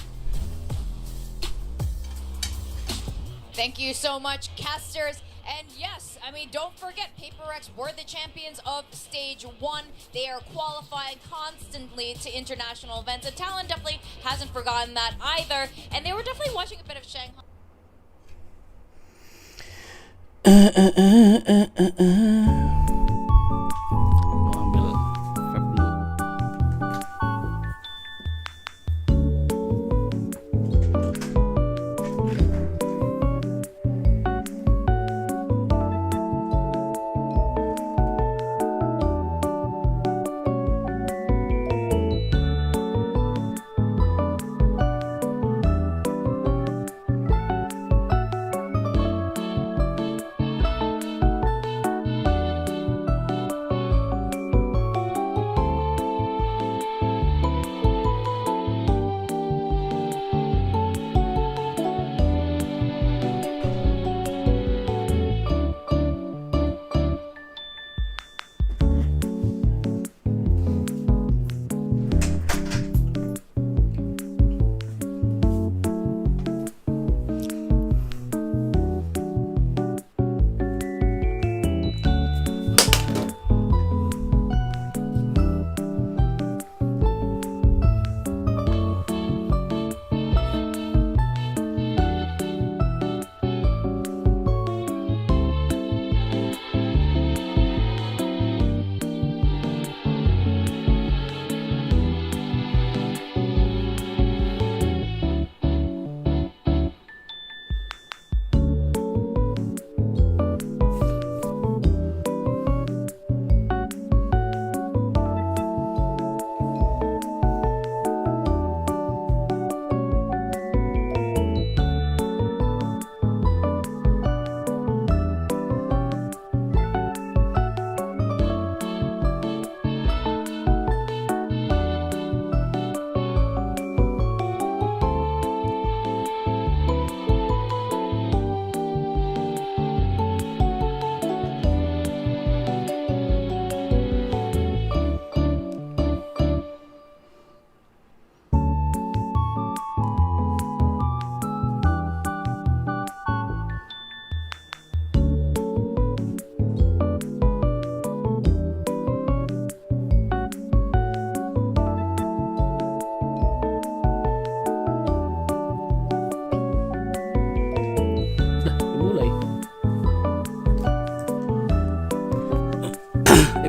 Thank you so much, casters. And yes, I mean, don't forget, PRX were the champions of Stage 1. They are qualifying constantly to international events, and Talon definitely hasn't forgotten that either. And they were definitely watching a bit of Shanghai.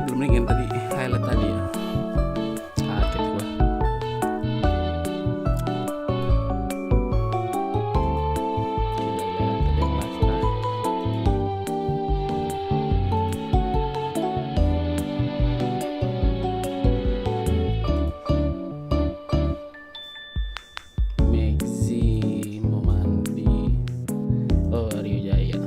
belum nih yang tadi highlight tadi ya. Kaget gua. Maxi mau mandi. Oh, Rio Jaya.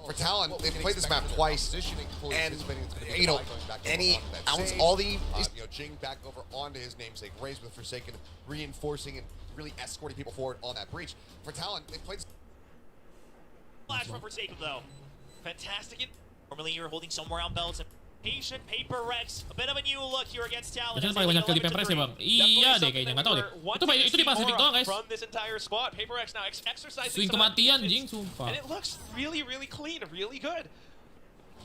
For Talon, they've played this map twice, and you know, any ounce, all the Jing back over onto his namesake, Raze with Forsaken, reinforcing and really escorting people forward on that breach. For Talon, they've played. Flash from Forsaken though, fantastic. Normally you're holding somewhere around belts. Patient PRX, a bit of a new look here against Talon. Itu paling banyak kill di PRX ya bang? Iya deh kayaknya, nggak tahu deh. Itu di Pacific doang guys. From this entire squad, PRX now exercising Swing kematian jing, sumpah. and it looks really, really clean, really good.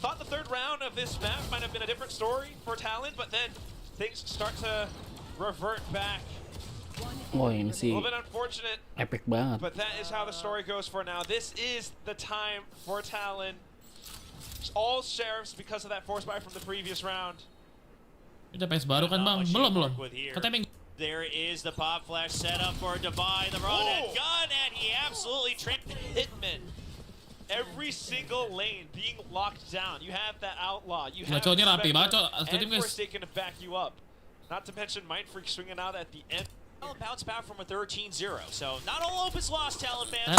Thought the third round of this map might have been a different story for Talon, but then things start to revert back. Oh ini A sih little bit unfortunate, epic banget. but that is how the story goes for now. This is the time for Talon. All sheriffs because of that force buy from the previous round. Udah PS baru kan bang? Belum. Katanya minggu. There is the pop flash set up for Dubai, the run and gun, and he absolutely tripped Hitman. Every single lane being locked down. You have that outlaw. You have Cok, ini rapi banget, Spectre Cok. Asli tim, and guys. Forsaken to back you up. Not to mention Mind Freak swinging out at the end. Bounce back from a 13-0, so not all hope is lost, Talon fans.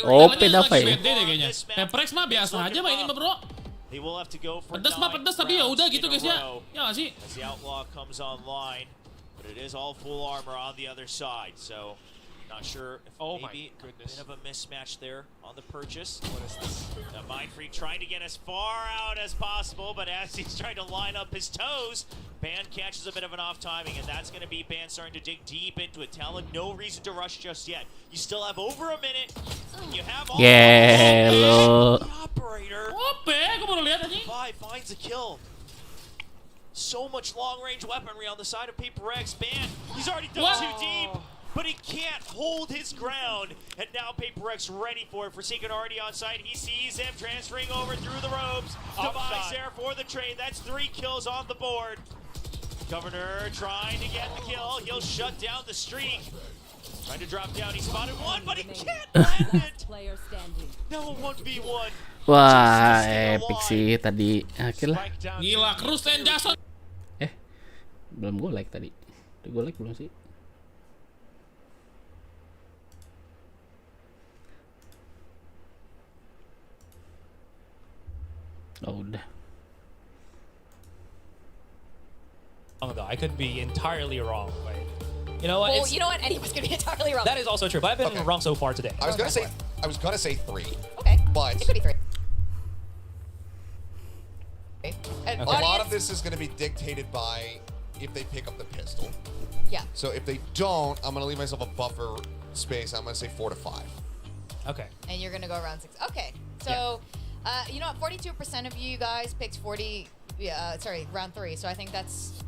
Open apa ya? Beda deh kayaknya. PRX mah biasa aja mah ini mah bro. They will have to go for Pedas mah pedas tapi ya udah gitu guys ya. Ya nggak sih? As the outlaw comes online, but it is all full armor on the other side, so not sure if maybe a bit of a mismatch there on the purchase. What is this? Now Mind Freak trying to get as far out as possible, but as he's trying to line up his toes, Ban catches a bit of an off timing, and that's going to be Ban starting to dig deep into it. Talon, no reason to rush just yet. You still have over a minute. You have all Gelo. operator. Ope, aku baru lihat aja. Five finds a kill. So much long-range weaponry on the side of PRX. Ban, he's already done too deep, but he can't hold his ground. And now PRX ready for it. Forsaken already on site. He sees him transferring over through the ropes. Device there for the trade. That's 3 kills on the board. Governor trying to get the kill. He'll shut down the streak. Trying to drop down. He spotted one, but he can't land it. Player standing. No 1v1. Wah, epic sih tadi. Akhirnya. Gila, Cruz and Jason. Belum gue like tadi. Gue like belum sih? Oh, udah. Ago. I could be entirely wrong, but you know what? Well, you know what? Anyone's gonna be entirely wrong. That is also true, but I've been wrong so far today. I was gonna say 3. Okay. But It could be 3. And a lot of this is gonna be dictated by if they pick up the pistol. Yeah. So if they don't, I'm gonna leave myself a buffer space. I'm gonna say 4 to 5. Okay. And you're gonna go around 6. Okay. So, you know what? 42% of you guys picked round 3. So I think that's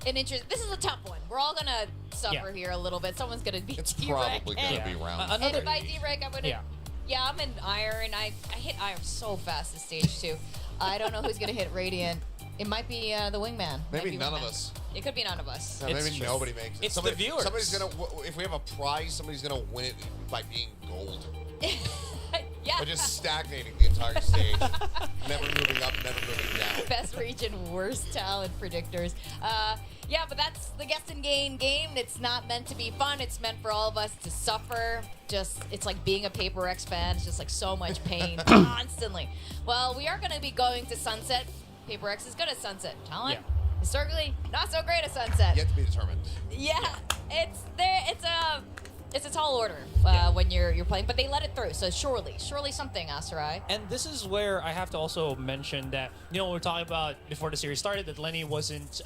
an interest. This is a tough one. We're all gonna suffer here a little bit. Someone's gonna be. It's D-Reg. probably gonna be round. And if I D-Reg, I'm gonna. Yeah, I'm in Iron. I hit Iron so fast this stage too. I don't know who's gonna hit Radiant. It might be the Wingman. Maybe none of us. It could be none of us. Yeah, maybe nobody makes it. It's the viewers. Somebody's gonna. If we have a prize, somebody's gonna win it by being gold. Yeah. By just stagnating the entire stage, never moving up, never moving down. Best region, worst talent predictors. Yeah, but that's the guess and gain game. It's not meant to be fun. It's meant for all of us to suffer. It's like being a PRX fan. It's just like so much pain constantly. Well, we are going to be going to Sunset. PRX is good at Sunset. Talent, historically, not so great at Sunset. Yet to be determined. Yeah, it's there. It's a it's a tall order when you're playing, but they let it through. So surely something, Asarai. And this is where I have to also mention that, you know, when we're talking about before the series started that Lenny wasn't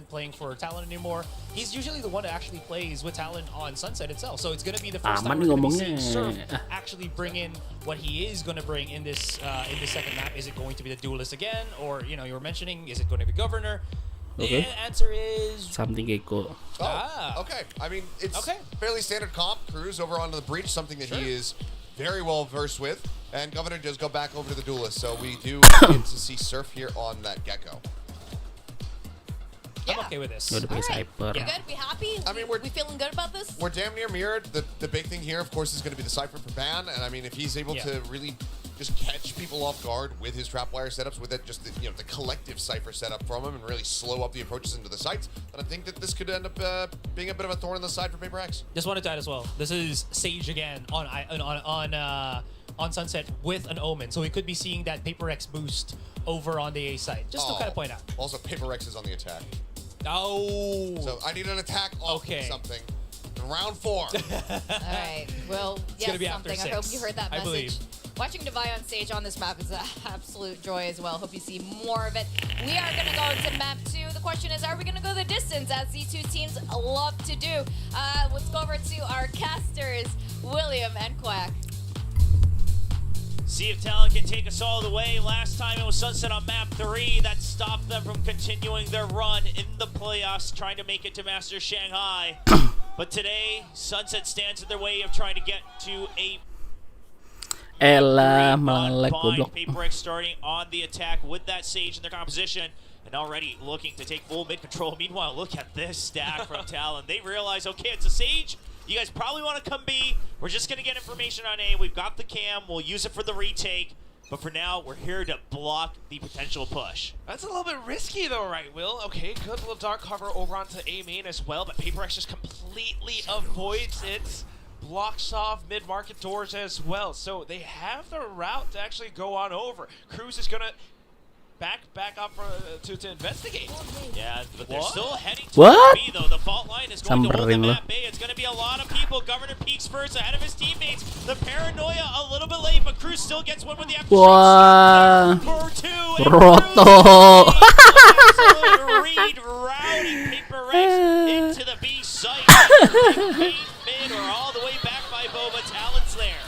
playing for Talon anymore. He's usually the one that actually plays with Talon on Sunset itself. So it's going to be the first time we're going to be seeing Surf actually bring in what he is going to bring in this second map. Is it going to be the Duelist again, or you know, you were mentioning, is it going to be Governor? Okay. The answer is something Gecko. Oh, okay. I mean, it's fairly standard comp. Cruz over onto the Breach, something that he is very well versed with. And Governor does go back over to the Duelist, so we do get to see Surf here on that Gecko. I'm okay with this. All right. You good? We happy? I mean, we feeling good about this? We're damn near mirrored. The big thing here, of course, is going to be the Cypher for Ban. And I mean, if he's able to really just catch people off guard with his trapwire setups, with it, just the collective Cypher setup from him, and really slow up the approaches into the sites, then I think that this could end up being a bit of a thorn in the side for PRX. Just wanted to add as well. This is Sage again on Sunset with an Omen, so we could be seeing that PRX boost over on the A side. Just to kind of point out. Also, PRX is on the attack. Oh. So I need an attack off something. Round 4. All right. Well, it's gonna be something. After 6. I hope you heard that message. I believe. Watching Devi on stage on this map is an absolute joy as well. Hope you see more of it. We are going to go into map 2. The question is, are we going to go the distance, as these two teams love to do? Let's go over to our casters, William and Quack. See if Talon can take us all the way. Last time it was Sunset on map 3. That stopped them from continuing their run in the playoffs, trying to make it to Master Shanghai. But today, Sunset stands in their way of trying to get to a PRX starting on the attack with that Sage in their composition, and already looking to take full mid control. Meanwhile, look at this stack from Talon. They realize, okay, it's a Sage. You guys probably want to come B. We're just going to get information on A. We've got the cam. We'll use it for the retake. But for now, we're here to block the potential push. That's a little bit risky though, right, Will? Okay, good little dark cover over onto A main as well, but PRX just completely avoids it. Blocks off mid-market doors as well. So they have the route to actually go on over. Cruz is going to back up to investigate. Yeah, but they're still heading to B, though. The fault line is going to hold them at bay. It's going to be a lot of people. Governor peaks first ahead of his teammates. The paranoia a little bit late, but Cruz still gets one with the aftershock. For 2. Roto. Absolute read routing PRX into the B site. Mid or all the way back by Boba. Talon's there.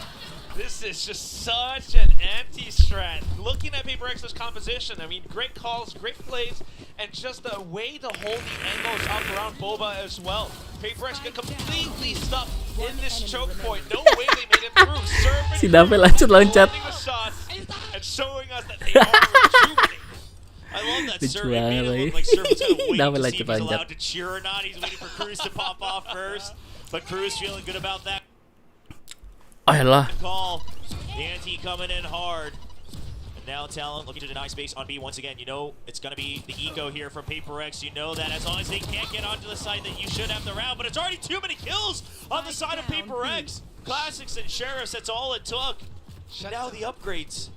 This is just such an anti-strat. Looking at PRX's composition, I mean, great calls, great plays, and just the way to hold the angles up around Boba as well. PRX get completely stuck in this choke point. No way they made it through. Serving, si David loncat. the shots, and showing us that they are rejuvenating. I love that Surf made it look like Surf was going to wait to see if he's allowed to cheer or not. He's waiting for Cruz to pop off first, but Cruz feeling good about that. Call. The ante coming in hard. And now Talon looking to deny space on B once again. You know it's going to be the eco here from PRX. You know that as long as they can't get onto the side that you should have the round. But it's already too many kills on the side of PRX. Classics and Sheriffs, that's all it took. Now the upgrades.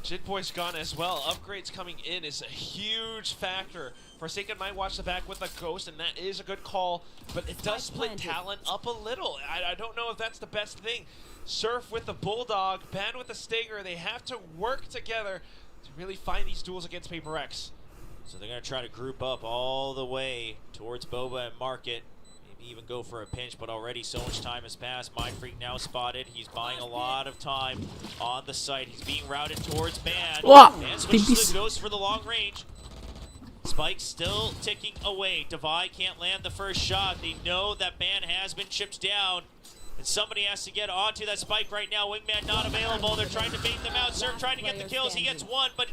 Jitboy's gone as well. Upgrades coming in is a huge factor. Forsaken might watch the back with a Ghost, and that is a good call, but it does split Talon up a little. I don't know if that's the best thing. Surf with the Bulldog, Ban with the Stinger. They have to work together to really find these duels against PRX. So they're going to try to group up all the way towards Boba and Market. Maybe even go for a pinch, but already so much time has passed. Mind Freak now spotted. He's buying a lot of time on the site. He's being routed towards Ban. And switches to the Ghost for the long range. Spike still ticking away. Devi can't land the first shot. They know that Ban has been chipped down. And somebody has to get onto that Spike right now. Wingman not available. They're trying to bait them out. Surf trying to get the kills. He gets one, but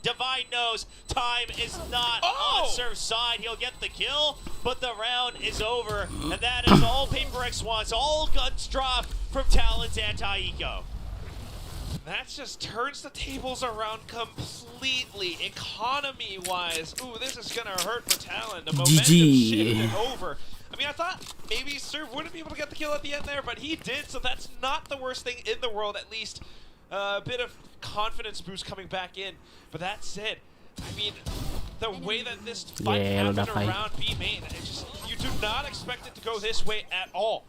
Devi knows time is not on Surf's side. He'll get the kill, but the round is over. And that is all PRX wants. All guns dropped from Talon's anti-eco. That just turns the tables around completely, economy-wise. Ooh, this is going to hurt for Talon. The momentum shifted over. I mean, I thought maybe Surf wouldn't be able to get the kill at the end there, but he did, so that's not the worst thing in the world, at least a bit of confidence boost coming back in. But that's it. I mean, the way that this fight happened around B main, you do not expect it to go this way at all.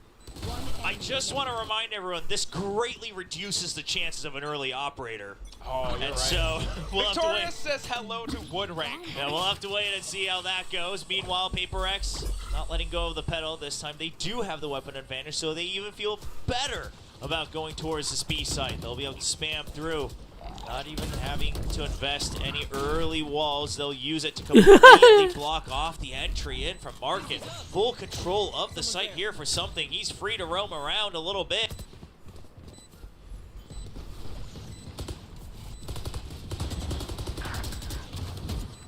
I just want to remind everyone, this greatly reduces the chances of an early operator. Oh, you're right. So we'll have to Victoria wait. says hello to Woodrank. Yeah, we'll have to wait and see how that goes. Meanwhile, PRX not letting go of the pedal this time. They do have the weapon advantage, so they even feel better about going towards this B site. They'll be able to spam through, not even having to invest any early walls. They'll use it to completely block off the entry in from Market. Full control of the site here for something. He's free to roam around a little bit.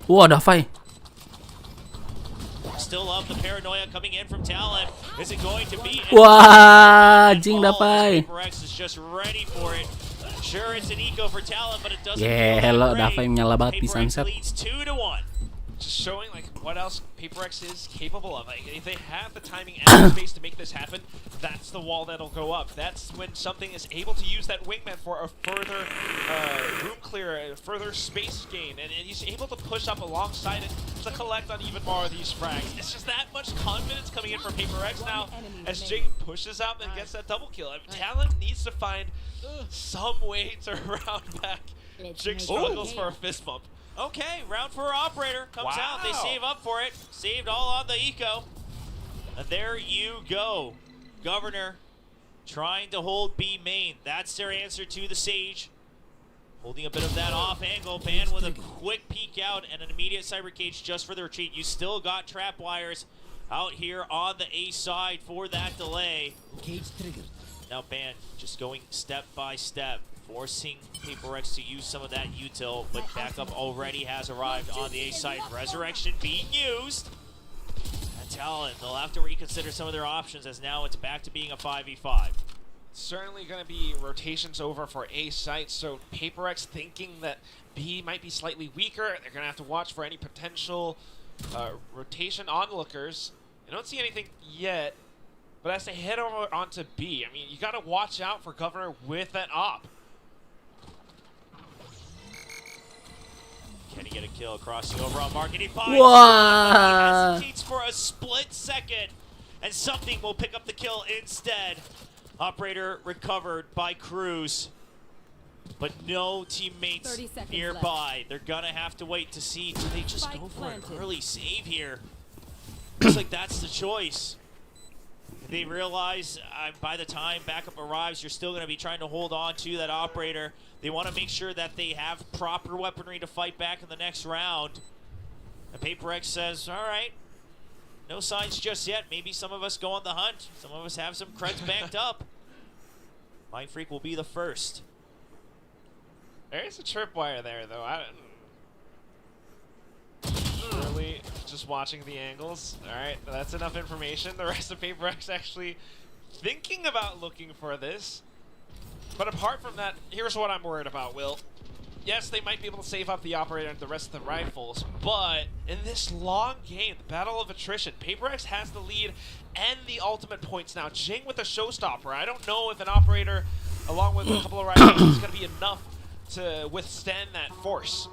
Wah, ada Fai. Still up, the paranoia coming in from Talon. Is it going to be? Wah, anjing dah Fai. PRX is just ready for it. Sure, it's an eco for Talon, but it doesn't. Yeah, hello, dah Fai menyala banget di PRX sunset. leads 2-1. Just showing like what else PRX is capable of. Like, if they have the timing and the space to make this happen, that's the wall that'll go up. That's when something is able to use that wingman for a further room clear, a further space gain, and he's able to push up alongside it to collect on even more of these frags. It's just that much confidence coming in from PRX now as Jing pushes out and gets that double kill. I mean, Talon needs to find some way to round back. Jing struggles for a fist bump. Okay, round for operator comes out. They save up for it. Saved all on the eco. And there you go. Governor trying to hold B main. That's their answer to the Sage. Holding a bit of that off angle. Ban with a quick peek out and an immediate cyber cage just for the retreat. You still got trap wires out here on the A side for that delay. Cage triggered. Now Ban just going step by step, forcing PRX to use some of that util, but backup already has arrived on the A side. Resurrection being used. And Talon, they'll have to reconsider some of their options as now it's back to being a 5v5. Certainly going to be rotations over for A site, so PRX thinking that B might be slightly weaker. They're going to have to watch for any potential rotation onlookers. I don't see anything yet, but as they head over onto B, I mean, you got to watch out for Governor with that op. Can he get a kill across the over on Market? He finds hesitates for a split second, and something will pick up the kill instead. Operator recovered by Cruz, but no teammates nearby. They're gonna have to wait to see. Do they just go for an early save here? Looks like that's the choice. They realize by the time backup arrives, you're still going to be trying to hold on to that operator. They want to make sure that they have proper weaponry to fight back in the next round. And PRX says, all right, no signs just yet. Maybe some of us go on the hunt. Some of us have some creds banked up. Mind Freak will be the first. There is a tripwire there, though. I don't... Really just watching the angles. Alright, that's enough information. The rest of PRX actually thinking about looking for this. But apart from that, here's what I'm worried about, Will. Yes, they might be able to save up the operator and the rest of the rifles, but in this long game, the battle of attrition, PRX has the lead and the ultimate points now. Jing with a showstopper. I don't know if an operator, along with a couple of rifles, is going to be enough to withstand that force.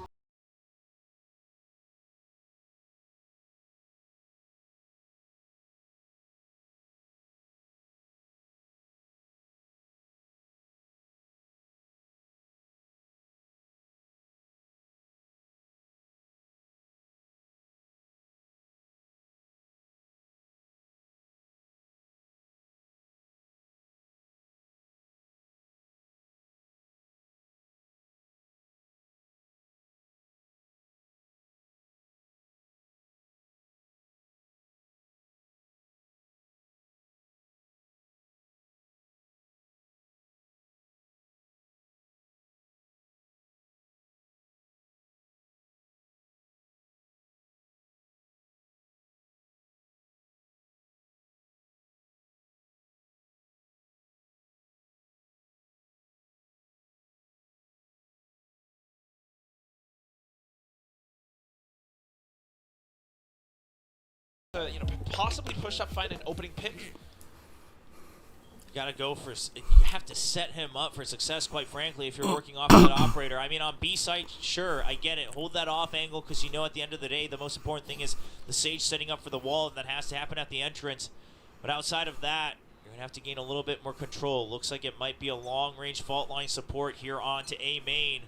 You know, possibly push up, find an opening pick. You gotta go for, you have to set him up for success, quite frankly, if you're working off of that operator. I mean, on B site, sure, I get it. Hold that off angle, because you know at the end of the day, the most important thing is the Sage setting up for the wall, and that has to happen at the entrance. But outside of that, You're going to have to gain a little bit more control. Looks like it might be a long-range fault line support here onto A main.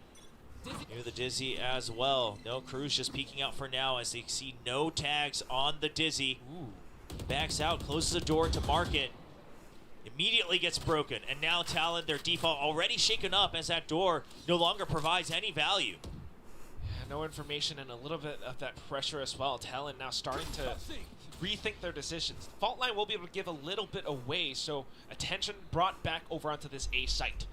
Near the Dizzy as well. No, Cruz just peeking out for now as they see no tags on the Dizzy. Backs out, closes the door to market. Immediately gets broken, and now Talon, their default, already shaken up as that door no longer provides any value. Yeah, no information and a little bit of that pressure as well. Talon now starting to rethink their decisions. Fault line will be able to give a little bit away, so attention brought back over onto this A site.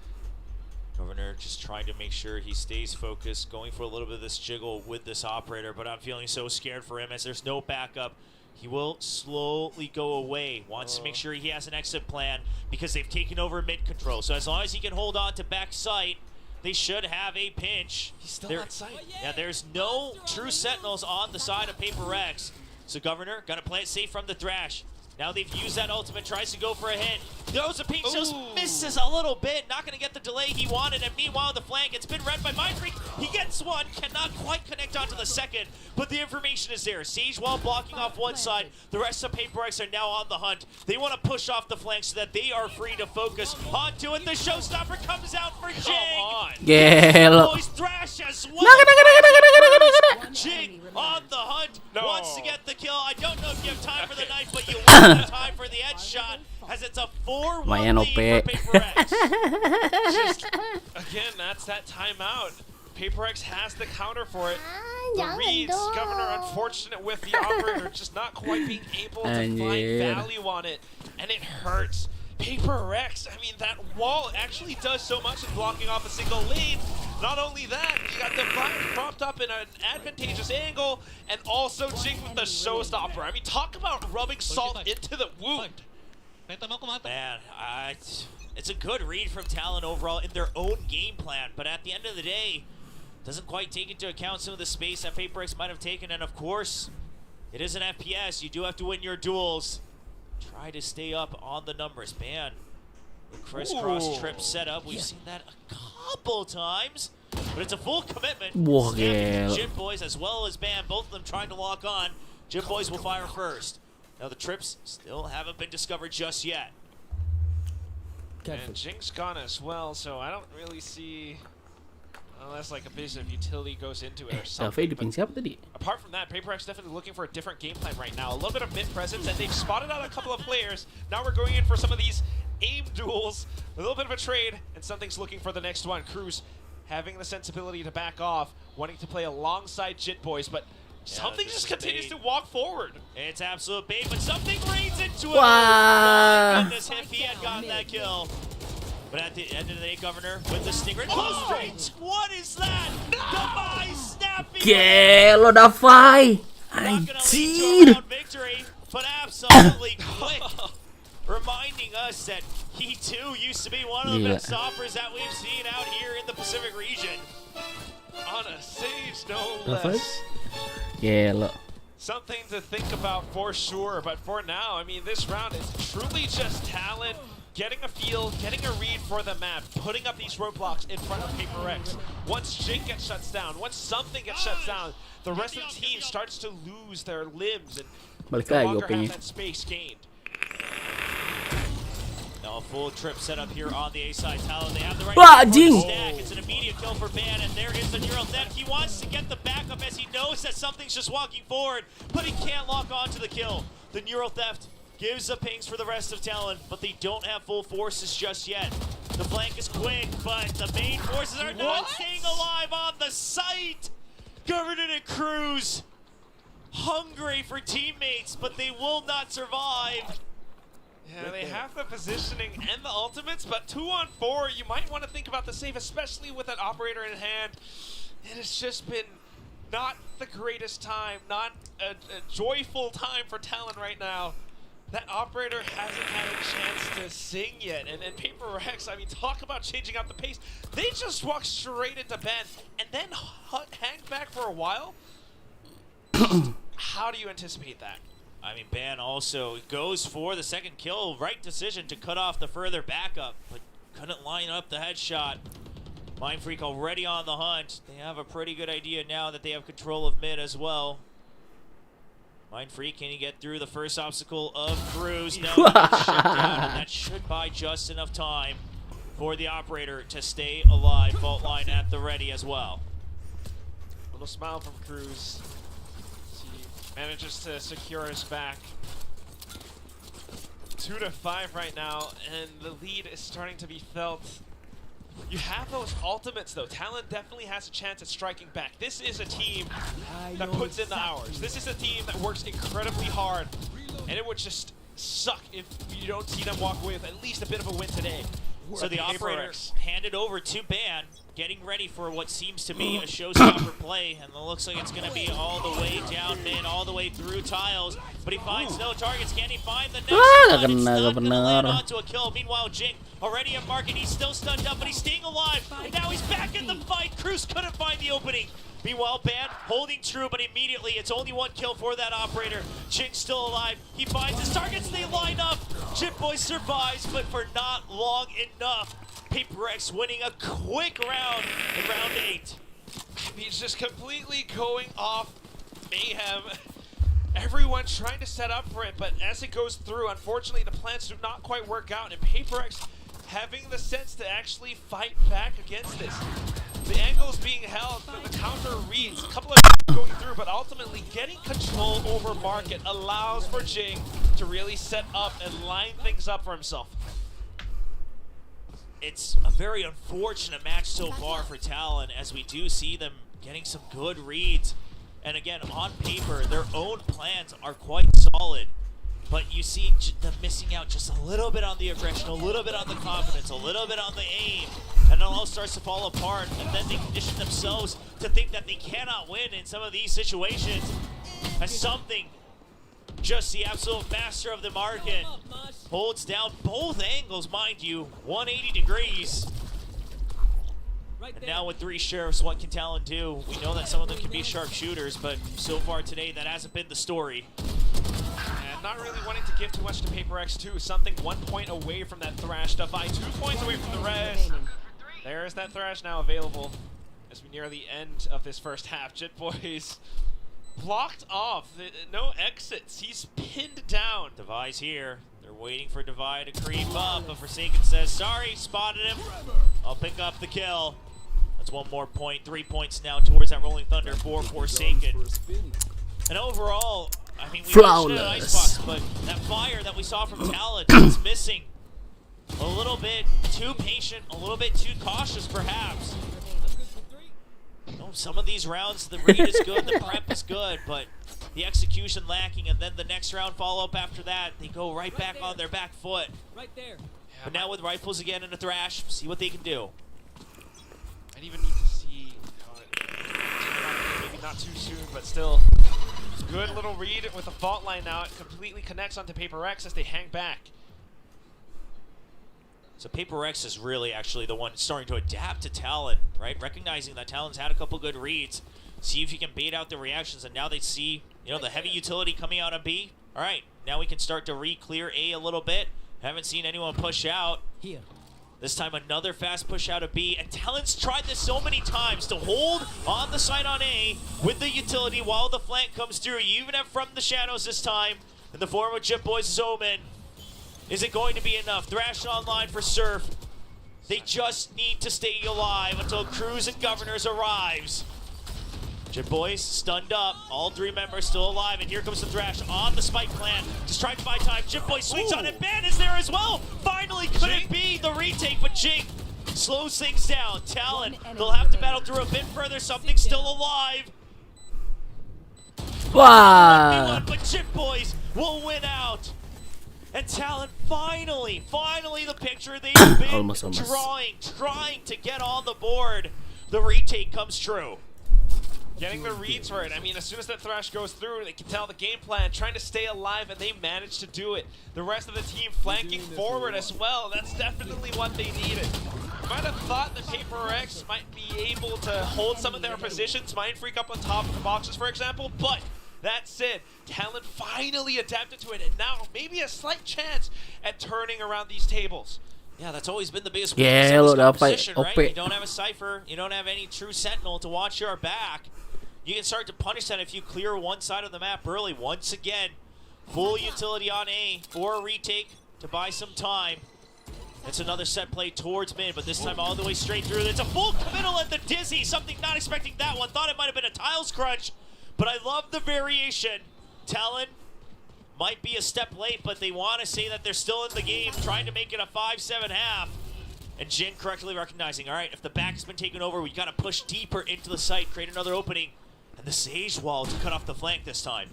Governor just trying to make sure he stays focused, going for a little bit of this jiggle with this operator, but I'm feeling so scared for him as there's no backup. He will slowly go away. Wants to make sure he has an exit plan because they've taken over mid control. So as long as he can hold on to back sight, they should have a pinch. He's still on site. Yeah, there's no true sentinels on the side of PRX. So Governor got to play it safe from the thrash. Now they've used that ultimate, tries to go for a hit. Throws a peek, just misses a little bit. Not going to get the delay he wanted. And meanwhile, the flank, it's been read by Mindfreak. He gets one, cannot quite connect onto the second. But the information is there. Sage Wall blocking off one side. The rest of PRX are now on the hunt. They want to push off the flank so that they are free to focus onto it. The showstopper comes out for Jing. Gelo. Boys thrash as well. Jing on the hunt. Wants to get the kill. I don't know if you have time for the knife, but you will have time for the headshot as it's a 4-1 lead for PRX. Again, that's that timeout. PRX has the counter for it. The reads, Governor unfortunate with the operator, just not quite being able to find value on it, and it hurts. PRX, I mean, that wall actually does so much in blocking off a single lane. Not only that, you got the flag propped up in an advantageous angle, and also Jing with the showstopper. I mean, talk about rubbing salt into the wound. Man, it's a good read from Talon overall in their own game plan, but at the end of the day, doesn't quite take into account some of the space that PRX might have taken, and of course, it is an FPS. You do have to win your duels. Try to stay up on the numbers. Man, the crisscross trip set up. We've seen that a couple times, but it's a full commitment. Jit Boys as well as Ban, both of them trying to lock on. Jit Boys will fire first. Now the trips still haven't been discovered just yet. And Jing's gone as well, so I don't really see, unless like a bit of utility goes into it or something. Apart from that, PRX definitely looking for a different game plan right now. A little bit of mid presence, and they've spotted out a couple of players. Now we're going in for some of these aim duels, a little bit of a trade, and something's looking for the next one. Cruz having the sensibility to back off, wanting to play alongside Jit Boys, but something just continues to walk forward. It's absolute bait, but something reads into it. My goodness, if he had gotten that kill. But at the end of the day, Governor, with the Stinger. What is that? Defy snapping. Gelo Defy. Anjir. Victory, but absolutely quick. Reminding us that he too used to be one of the best stoppers that we've seen out here in the Pacific region. On a Sage, no less. Gelo. Something to think about for sure, but for now, I mean, this round is truly just Talon getting a feel, getting a read for the map, putting up these roadblocks in front of PRX. Once Jake gets shut down, once something gets shut down, the rest of the team starts to lose their limbs and no longer have that space gained. Now a full trip set up here on the A side. Talon, they have the right stack. It's an immediate kill for Ban, and there is the neural theft. He wants to get the backup as he knows that something's just walking forward, but he can't lock on to the kill. The neural theft gives the pings for the rest of Talon, but they don't have full forces just yet. The flank is quick, but the main forces are not staying alive on the site. Governor and Cruz hungry for teammates, but they will not survive. Yeah, they have the positioning and the ultimates, but 2-on-4, you might want to think about the save, especially with that operator in hand. It has just been not the greatest time, not a joyful time for Talon right now. That operator hasn't had a chance to sing yet, and PRX, I mean, talk about changing out the pace. They just walked straight into Ben, and then hang back for a while. How do you anticipate that? I mean, Ban also goes for the second kill. Right decision to cut off the further backup, but couldn't line up the headshot. Mindfreak already on the hunt. They have a pretty good idea now that they have control of mid as well. Mind Free, can he get through the first obstacle of Cruz? No, he gets shut down, and that should buy just enough time for the operator to stay alive. Fault line at the ready as well. Little smile from Cruz. He manages to secure his back. 2-5 right now, and the lead is starting to be felt. You have those ultimates though. Talon definitely has a chance at striking back. This is a team that puts in the hours. This is a team that works incredibly hard, and it would just suck if you don't see them walk away with at least a bit of a win today. So the operator handed over to Ban, getting ready for what seems to be a showstopper play, and it looks like it's going to be all the way down mid, all the way through tiles, but he finds no targets. Can he find the next one? It's not going to land onto a kill. Meanwhile, Jing already at market. He's still stunned up, but he's staying alive, and now he's back in the fight. Cruz couldn't find the opening. Meanwhile, Ban holding true, but immediately it's only one kill for that operator. Jing's still alive. He finds his targets. They line up. JittBoy survives, but for not long enough. PRX winning a quick round in round 8. He's just completely going off mayhem. Everyone trying to set up for it, but as it goes through, unfortunately, the plans do not quite work out, and PRX having the sense to actually fight back against this. The angle's being held, but the counter reads. A couple of going through, but ultimately getting control over market allows for Jing to really set up and line things up for himself. It's a very unfortunate match so far for Talon, as we do see them getting some good reads. And again, on paper, their own plans are quite solid. But you see them missing out just a little bit on the aggression, a little bit on the confidence, a little bit on the aim, and it all starts to fall apart, and then they condition themselves to think that they cannot win in some of these situations. As something, just the absolute master of the market, holds down both angles, mind you, 180 degrees. And now with 3 sheriffs, what can Talon do? We know that some of them can be sharpshooters, but so far today, that hasn't been the story. And not really wanting to give too much to PRX too. Something 1 point away from that Thrash. Defy 2 points away from the res. There's that Thrash now available as we near the end of this first half. JittBoy's blocked off. No exits. He's pinned down. Defy's here. They're waiting for Defy to creep up, but Forsaken says, sorry, spotted him. I'll pick up the kill. That's 1 more point. 3 points now towards that Rolling Thunder for Forsaken. And overall, I mean, we mentioned an Icebox, but that fire that we saw from Talon is missing. A little bit too patient, a little bit too cautious, perhaps. No, some of these rounds, the read is good, the prep is good, but the execution lacking, and then the next round follow-up after that, they go right back on their back foot. Right there. But now with rifles again and a Thrash, see what they can do. I'd even need to see, maybe not too soon, but still. Good little read with the fault line now. It completely connects onto PRX as they hang back. So PRX is really actually the one starting to adapt to Talon, right? Recognizing that Talon's had a couple good reads. See if he can bait out the reactions, and now they see, you know, the heavy utility coming out of B. All right, now we can start to re-clear A a little bit. Haven't seen anyone push out. Here. This time another fast push out of B, and Talon's tried this so many times to hold on the side on A with the utility while the flank comes through. You even have from the shadows this time in the form of JittBoy's Omen. Is it going to be enough? Thrash online for Surf. They just need to stay alive until Cruz and Governors arrives. JittBoy's stunned up. All 3 members still alive, and here comes the Thrash on the spike plan. Just trying to buy time. JittBoy swings on it. Ban is there as well. Finally, could it be the retake? But Jing slows things down. Talon, they'll have to battle through a bit further. Something's still alive. Wow. But JittBoys will win out. And Talon finally the picture they've been Almost. trying to get on the board. The retake comes true. Getting the reads for it. I mean, as soon as that Thrash goes through, they can tell the game plan, trying to stay alive, and they managed to do it. The rest of the team flanking forward as well. That's definitely what they needed. You might have thought that PRX might be able to hold some of their positions, Mind Freak up on top of the boxes, for example, but that said, Talon finally adapted to it, and now maybe a slight chance at turning around these tables. Yeah, that's always been the biggest Yeah, lo dapat position, right? OP. You don't have a Cypher, you don't have any true Sentinel to watch your back. you can start to punish that if you clear one side of the map early. Once again, full utility on A for a retake to buy some time. It's another set play towards mid, but this time all the way straight through. It's a full committal at the Dizzy. Something not expecting that one. Thought it might have been a tiles crunch, but I love the variation. Talon might be a step late, but they want to say that they're still in the game, trying to make it a 5-7 half. And Jin correctly recognizing, all right, if the back has been taken over, we got to push deeper into the site, create another opening. And the Sage Wall to cut off the flank this time.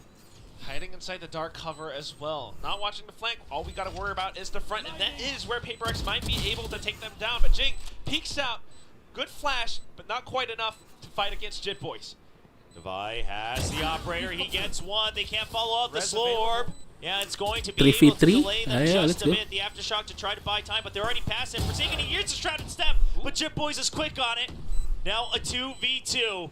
Hiding inside the dark cover as well. Not watching the flank. All we got to worry about is the front, and that is where PRX might be able to take them down. But Jing peeks out. Good flash, but not quite enough to fight against Jit Boys. Devi has the operator. He gets one. They can't follow up the slow orb. Yeah, it's going to be 3v3. able to delay them just let's a go. bit. The Aftershock to try to buy time, but they're already past him. Forsaken, he hears the Shrouded Step, but Jit Boys is quick on it. Now a 2v2.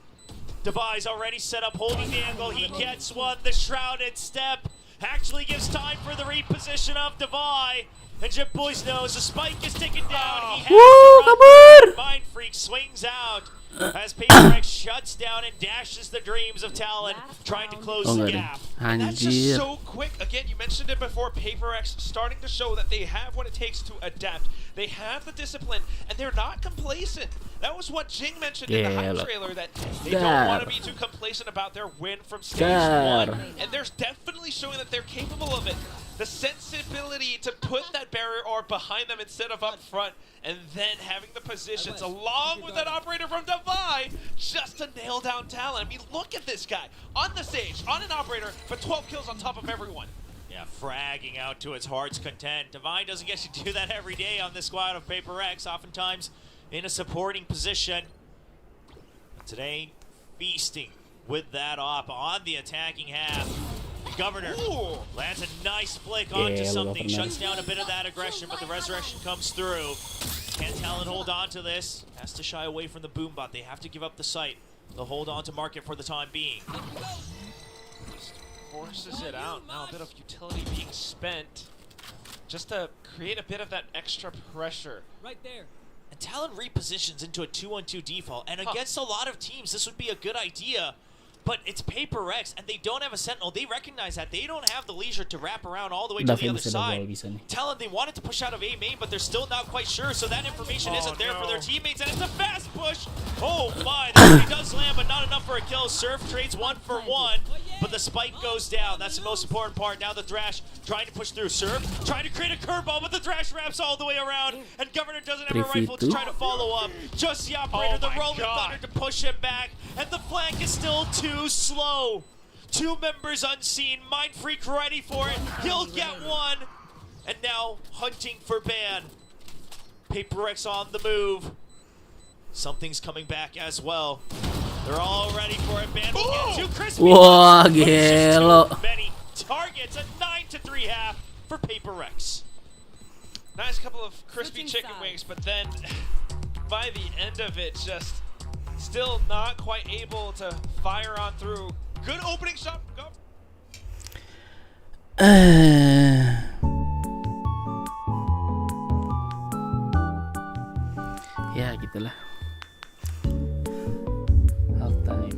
Devi's already set up, holding the angle. He gets one. The Shrouded Step actually gives time for the reposition of Devi. And Jit Boys knows the spike is ticking down. He has to run. Mind Freak swings out as PRX shuts down and dashes the dreams of Talon, trying to close the gap. And that's just so quick. Again, you mentioned it before, PRX starting to show that they have what it takes to adapt. They have the discipline, and they're not complacent. That was what Jing mentioned in the hype trailer, that they don't want to be too complacent about their win from stage 1. And they're definitely showing that they're capable of it. The sensibility to put that barrier orb behind them instead of up front, and then having the positions along with that operator from Devi just to nail down Talon. I mean, look at this guy on the stage, on an operator, but 12 kills on top of everyone. Yeah, fragging out to its heart's content. Devi doesn't get to do that every day on this squad of PRX, oftentimes in a supporting position. But today, feasting with that op on the attacking half. Governor lands a nice flick onto something, shuts down a bit of that aggression, but the resurrection comes through. Can Talon hold on to this? Has to shy away from the boom bot. They have to give up the site. They'll hold on to market for the time being. Forces it out. Now a bit of utility being spent just to create a bit of that extra pressure. Right there. And Talon repositions into a 2-on-2 default, and against a lot of teams, this would be a good idea. But it's PRX, and they don't have a Sentinel. They recognize that. They don't have the leisure to wrap around all the way to the other side. Talon, they wanted to push out of A main, but they're still not quite sure, so that information isn't there for their teammates, and it's a fast push. Oh my, that does land, but not enough for a kill. Surf trades 1 for 1, but the spike goes down. That's the most important part. Now the Thrash trying to push through. Surf trying to create a curveball, but the Thrash wraps all the way around, and Governor doesn't have a rifle to try to follow up. Just the operator, the Rolling Thunder to push him back, and the flank is still too slow. 2 members unseen. Mind Freak ready for it. He'll get one. And now hunting for ban. PRX on the move. Something's coming back as well. They're all ready for it. Ban will get 2 crispy. Wah, gelo. Many targets. A 9-3 half for PRX. Nice couple of crispy chicken wings, but then by the end of it, just still not quite able to fire on through. Good opening shot. Go. Ya gitulah. Half time.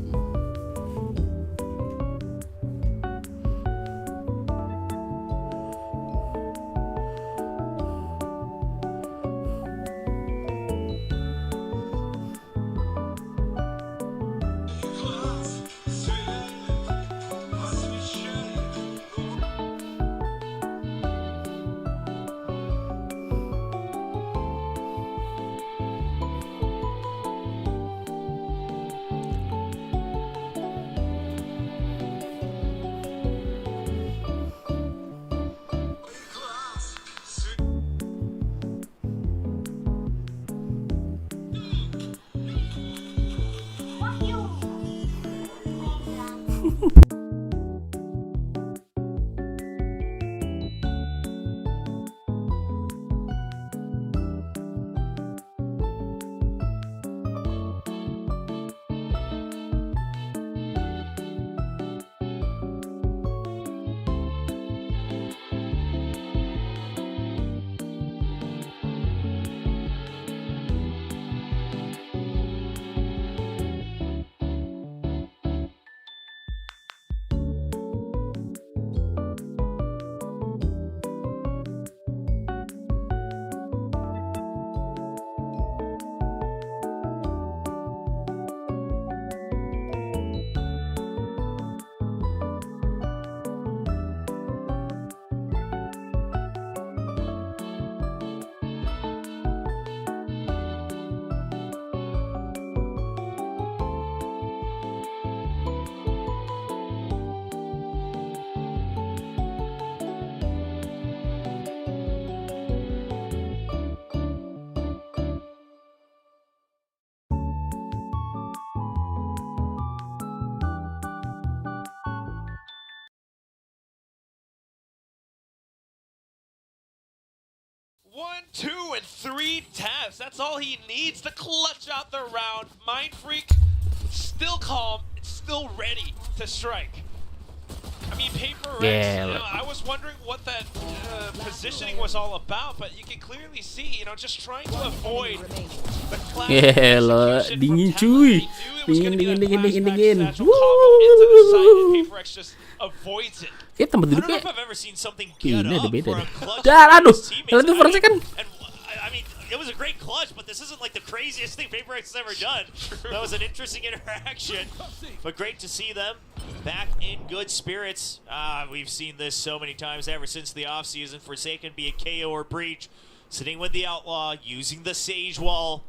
2 and 3 taps. That's all he needs to clutch out the round. Mind Freak still calm, still ready to strike. I mean, PRX, I was wondering what that positioning was all about, but you can clearly see, just trying to avoid the classic execution dingin from cuy. Talon. He knew it was gonna be a Dingin. flashback satchel combo into the side, and PRX just avoids it. Kayak tempat I don't know duduknya if I've ever seen something ini get ada up beda for a deh. clutch Dah, from aduh. his teammates. Jalan tuh first second. And I mean, it was a great clutch, but this isn't like the craziest thing PRX has ever done. That was an interesting interaction, but great to see them back in good spirits. We've seen this so many times ever since the offseason. Forsaken be a KO or breach, sitting with the Outlaw, using the Sage Wall.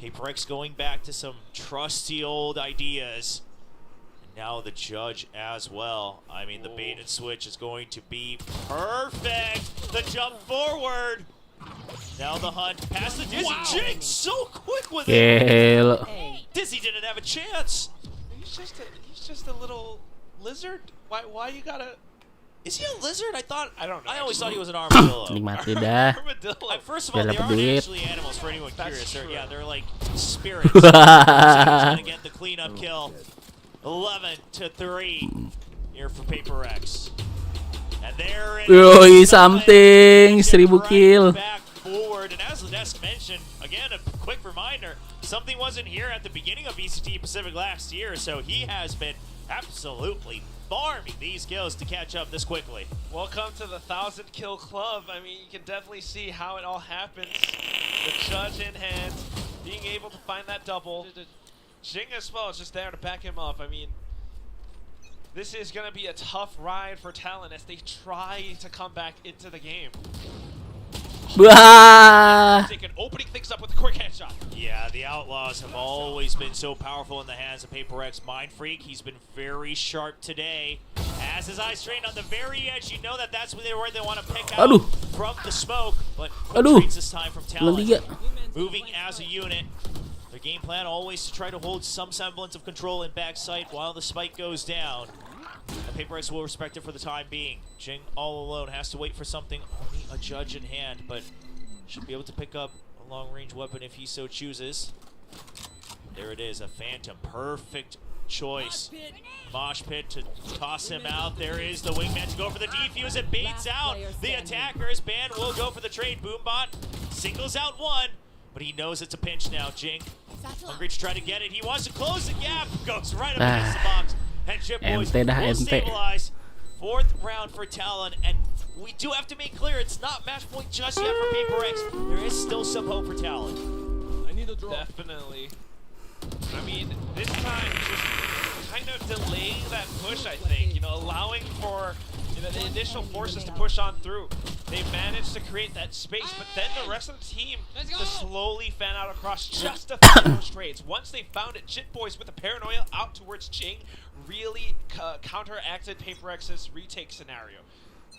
PRX going back to some trusty old ideas. And now the Judge as well. I mean, the bait and switch is going to be perfect. The jump forward. Now the hunt past the Dizzy. Wow. Jinx so quick with it. Gila. Dizzy didn't have a chance. He's just a little lizard. Why you gotta? Is he a lizard? I don't know. I always thought he was an armadillo. Nikmati dah. Armadillo. First of all, Biar they dapet aren't duit. actually animals for anyone That's curious. true. They're like spirits. So he's gonna get the cleanup kill. 11-3 here for PRX. And there it Yoi, is. something. 1000 Right kill. back forward. And as the desk mentioned, again, a quick reminder, something wasn't here at the beginning of VCT Pacific last year, so he has been absolutely farming these kills to catch up this quickly. Welcome to the 1,000 kill club. I mean, you can definitely see how it all happens. The Judge in hand, being able to find that double. Jing as well is just there to back him up. I mean, this is going to be a tough ride for Talon as they try to come back into the game. Taking opening things up with a quick headshot. Yeah, the Outlaws have always been so powerful in the hands of PRX. Mind Freak, he's been very sharp today. Has his eyes trained on the very edge. You know that's where they want to pick out from the smoke. But quick treats this time from Talon. Moving as a unit. Their game plan always to try to hold some semblance of control in backside while the spike goes down. And PRX will respect it for the time being. Jing all alone has to wait for something, only a Judge in hand, but should be able to pick up a long-range weapon if he so chooses. There it is, a Phantom. Perfect choice. Mosh pit to toss him out. There is the wingman to go for the defuse. It baits out the attackers. Ban will go for the trade. Boombot singles out one, but he knows it's a pinch now. Jing hungry to try to get it. He wants to close the gap. Goes right up against the box. And Chip Boys will stabilize. 4th round for Talon, and we do have to make clear it's not match point just yet for PRX. There is still some hope for Talon. I need a draw. Definitely. I mean, this time just kind of delaying that push, I think. Allowing for the initial forces to push on through. They managed to create that space, but then the rest of the team to slowly fan out across just a few those trades. Once they found it, Jit Boys with the paranoia out towards Jing really counteracted PRX's retake scenario.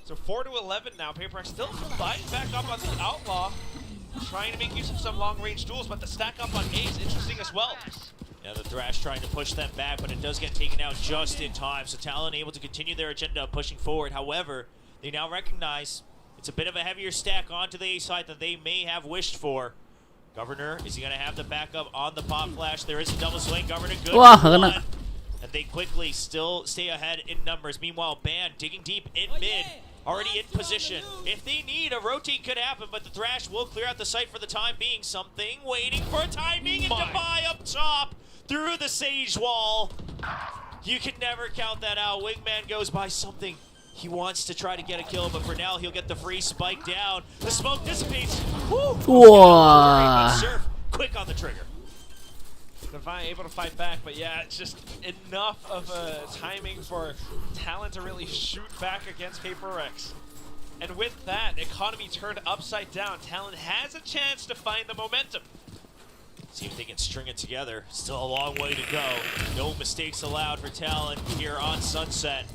So 4-11 now. PRX still fighting back up on the Outlaw, trying to make use of some long-range duels, but the stack up on A is interesting as well. Yeah, the Thrash trying to push them back, but it does get taken out just in time. So Talon able to continue their agenda of pushing forward. However, they now recognize it's a bit of a heavier stack onto the A side than they may have wished for. Governor, is he going to have the backup on the pop flash? There is a double swing. Governor good for one. And they quickly still stay ahead in numbers. Meanwhile, Ban digging deep in mid. Already in position. If they need, a rotate could happen, but the Thrash will clear out the site for the time being. Something waiting for timing, and Defy up top through the Sage Wall. You can never count that out. Wingman goes by something. He wants to try to get a kill, but for now, he'll get the free spike down. The smoke dissipates. Woo! Surf quick on the trigger. Defy able to fight back, but yeah, it's just enough of a timing for Talon to really shoot back against PRX. And with that, economy turned upside down. Talon has a chance to find the momentum. See if they can string it together. Still a long way to go. No mistakes allowed for Talon here on Sunset.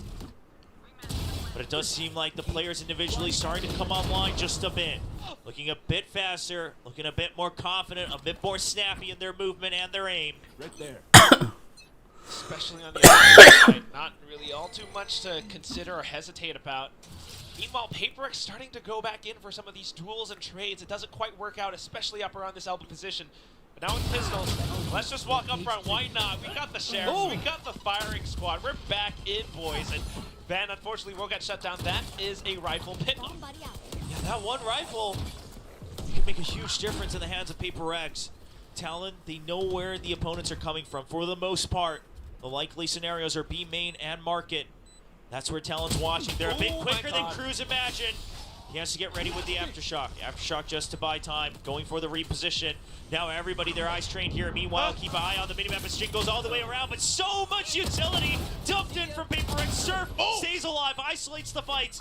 But it does seem like the players individually starting to come online just a bit. Looking a bit faster, looking a bit more confident, a bit more snappy in their movement and their aim. Right there. Especially on the other side. Not really all too much to consider or hesitate about. Meanwhile, PRX starting to go back in for some of these duels and trades. It doesn't quite work out, especially up around this elbow position. But now with pistols, let's just walk up front. Why not? We got the sheriffs, we got the firing squad. We're back in, boys. And Van, unfortunately, will get shut down. That is a rifle pickup. Yeah, that one rifle can make a huge difference in the hands of PRX. Talon, they know where the opponents are coming from. For the most part, the likely scenarios are B main and market. That's where Talon's watching. They're a bit quicker than Cruz imagined. He has to get ready with the Aftershock. Aftershock just to buy time, going for the reposition. Now everybody, their eyes trained here. Meanwhile, keep an eye on the minimap as String goes all the way around, but so much utility dumped in from PRX. Surf stays alive, isolates the fight.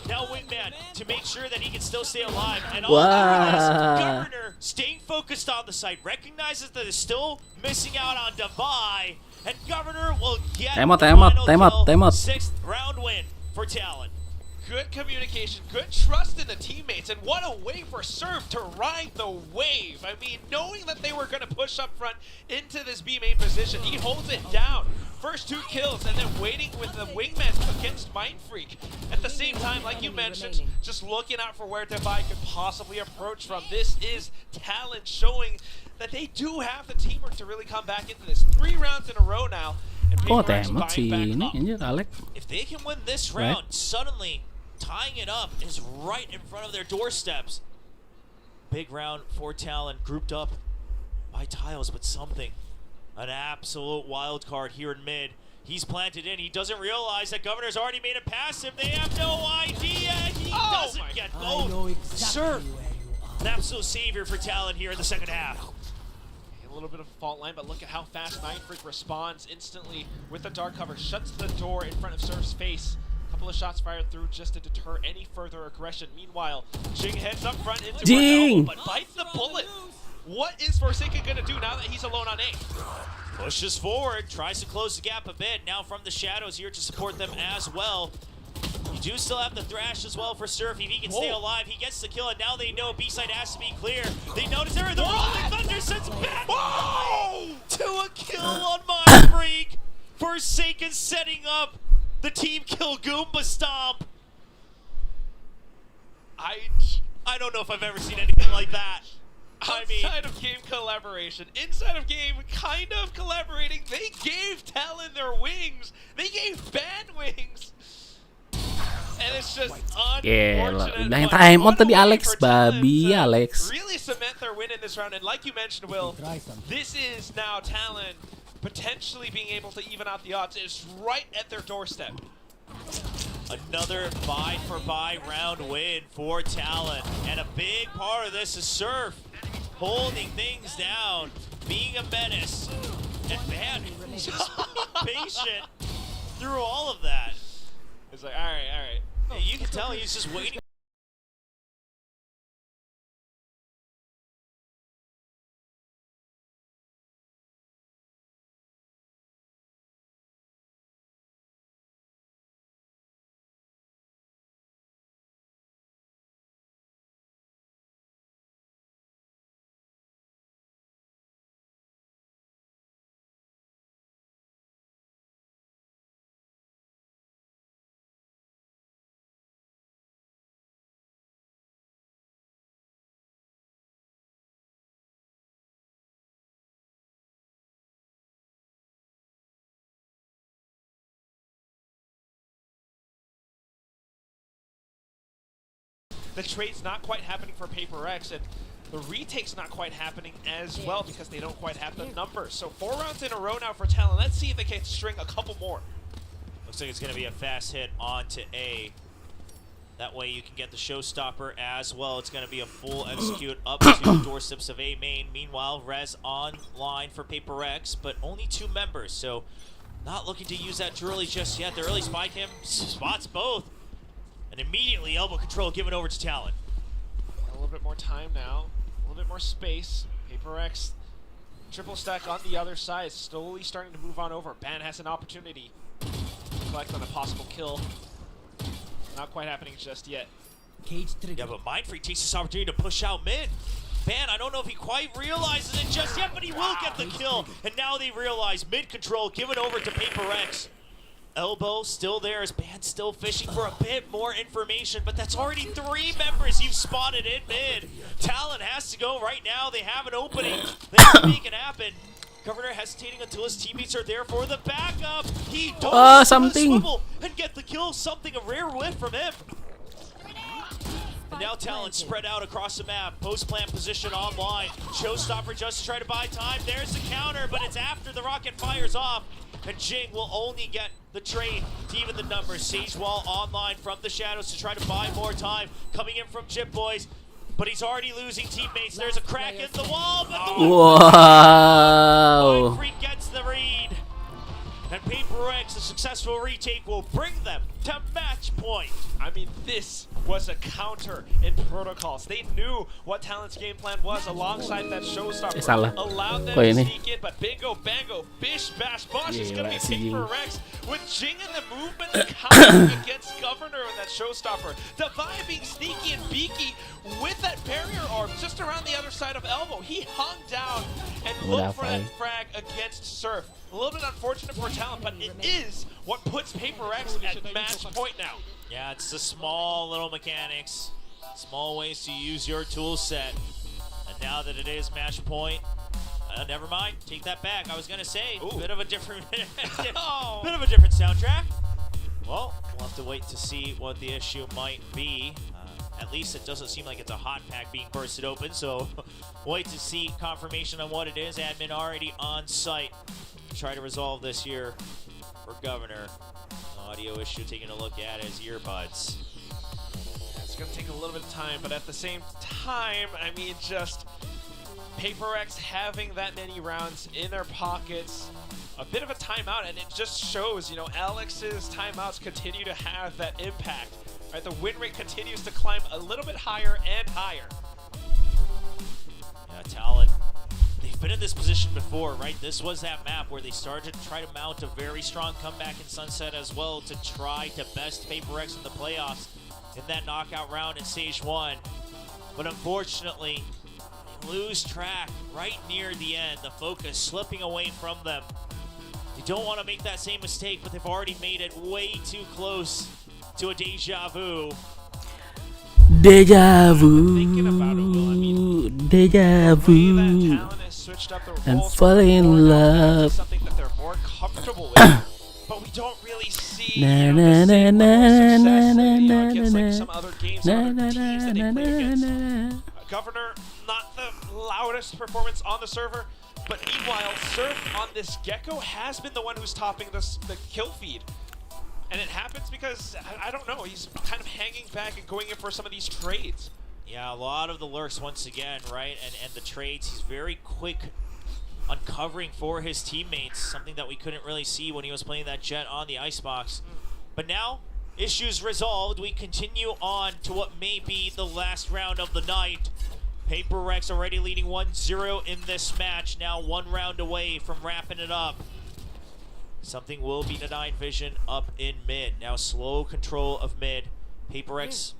Now Wingman to make sure that he can still stay alive. And all Governor staying focused on the site, recognizes that is still missing out on Divide, and Governor will get the final kill. 6th round win for Talon. Good communication, good trust in the teammates, and what a way for Surf to ride the wave. I mean, knowing that they were going to push up front into this B main position, he holds it down. First 2 kills, and then waiting with the wingman against Mindfreak. At the same time, like you mentioned, just looking out for where Divide could possibly approach from. This is Talon showing that they do have the teamwork to really come back into this. 3 rounds in a row now, and PRX buying back up. If they can win this round, suddenly tying it up is right in front of their doorsteps. Big round for Talon, grouped up by tiles, but something. An absolute wild card here in mid. He's planted in. He doesn't realize that Governor's already made it past him. They have no idea. He doesn't get both. Surf, an absolute savior for Talon here in the second half. A little bit of a fault line, but look at how fast Mindfreak responds instantly with the dark cover. Shuts the door in front of Surf's face. Couple of shots fired through just to deter any further aggression. Meanwhile, Jing heads up front into Elbow, but bites the bullet. What is Forsaken gonna do now that he's alone on A? Pushes forward, tries to close the gap a bit. Now from the shadows here to support them as well. You do still have the Thrash as well for Surf. If he can stay alive, he gets the kill, and now they know B-side has to be clear. They notice there, the Rolling Thunder sends back to a kill on Mindfreak. Forsaken setting up the team kill Goomba Stomp. I don't know if I've ever seen anything like that. Outside of game collaboration, inside of game kind of collaborating, they gave Talon their wings. They gave Ban wings. And it's just unfortunate. Yang time on tadi Alex, babi Alex. Really cement their win in this round, and like you mentioned, Will, this is now Talon potentially being able to even out the odds. It's right at their doorstep. Another buy-for-buy round win for Talon, and a big part of this is Surf holding things down, being a menace, and man, just patient through all of that. It's like, all right. You can tell he's just waiting. The trade's not quite happening for PRX, and the retake's not quite happening as well because they don't quite have the numbers. So 4 rounds in a row now for Talon. Let's see if they can string a couple more. Looks like it's going to be a fast hit onto A. That way you can get the showstopper as well. It's going to be a full execute up to the doorsteps of A main. Meanwhile, Rez online for PRX, but only 2 members, so not looking to use that early just yet. The early spike him spots both. And immediately elbow control given over to Talon. A little bit more time now, a little bit more space. PRX triple stack on the other side, slowly starting to move on over. Ban has an opportunity to collect on a possible kill. Not quite happening just yet. Yeah, but Mindfreak takes this opportunity to push out mid. Ban, I don't know if he quite realizes it just yet, but he will get the kill. And now they realize mid control given over to PRX. Elbow still there as Band still fishing for a bit more information, but that's already 3 members you've spotted in mid. Talon has to go right now. They have an opening. They have to make it happen. Governor hesitating until his teammates are there for the backup. He does Swivel and get the kill. Something, a rare whiff from him. And now Talon spread out across the map. Post-plant position online. Showstopper just to try to buy time. There's the counter, but it's after the rocket fires off. And Jing will only get the trade to even the numbers. Sage Wall online from the shadows to try to buy more time. Coming in from Chip Boys, but he's already losing teammates. There's a crack in the wall, but the Wow. Freak gets the read. And PRX, a successful retake, will bring them to match point. I mean, this was a counter in protocols. They knew what Talon's game plan was alongside that showstopper. Salah. Allowed them Kau to ini. sneak in, but bingo, bango, bish, bash, bosh is going to be PRX with Jing in the movement and countering against Governor and that showstopper. Divine being sneaky and beaky with that barrier orb just around the other side of Elbow. He hung down and looked for that frag against Surf. A little bit unfortunate for Talon, but it is what puts PRX at match point now. Yeah, it's the small little mechanics, small ways to use your tool set. And now that it is match point, never mind, take that back. I was gonna say, bit of a different, bit of a different soundtrack. Well, we'll have to wait to see what the issue might be. At least it doesn't seem like it's a hot pack being bursted open, so wait to see confirmation on what it is. Admin already on site to try to resolve this here for Governor. Audio issue, taking a look at his earbuds. It's going to take a little bit of time, but at the same time, I mean, just PRX having that many rounds in their pockets, a bit of a timeout, and it just shows, you know, Alex's timeouts continue to have that impact. Right, the win rate continues to climb a little bit higher and higher. Yeah, Talon, they've been in this position before, right? This was that map where they started to try to mount a very strong comeback in Sunset as well to try to best PRX in the playoffs in that knockout round in Stage 1. But unfortunately, they lose track right near the end, the focus slipping away from them. They don't want to make that same mistake, but they've already made it way too close to a deja vu. Deja vu. Deja vu. And falling in love. Something that they're more comfortable with, but we don't really see the same level of success like some other games, some other teams that they play against. Governor, not the loudest performance on the server, but meanwhile, Surf on this Gecko has been the one who's topping the kill feed. And it happens because, I don't know, he's kind of hanging back and going in for some of these trades. Yeah, a lot of the lurks once again, right? And the trades, he's very quick uncovering for his teammates, something that we couldn't really see when he was playing that Jet on the Icebox. But now, issues resolved. We continue on to what may be the last round of the night. PRX already leading 1-0 in this match, now 1 round away from wrapping it up. Something will be denied vision up in mid. Now slow control of mid. PRX,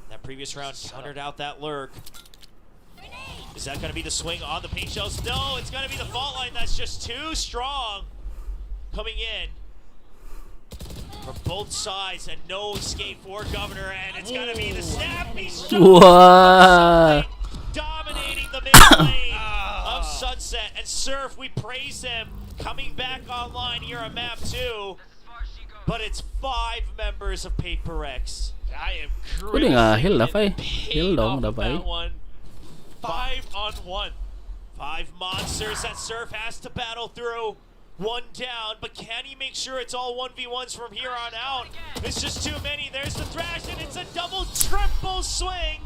that previous round, countered out that lurk. Is that going to be the swing on the paint shells? No, it's going to be the fault line that's just too strong. Coming in from both sides and no escape for Governor. And it's going to be the snappy shot. Dominating the mid lane of Sunset. And Surf, we praise him. Coming back online here on map 2, but it's 5 members of PRX. I am Có đi ngờ heal đã phải heal lộn đã phải. 5-on-1. 5 monsters that Surf has to battle through. 1 down, but can he make sure it's all 1v1s from here on out? It's just too many. There's the thrash, and it's a double, triple swing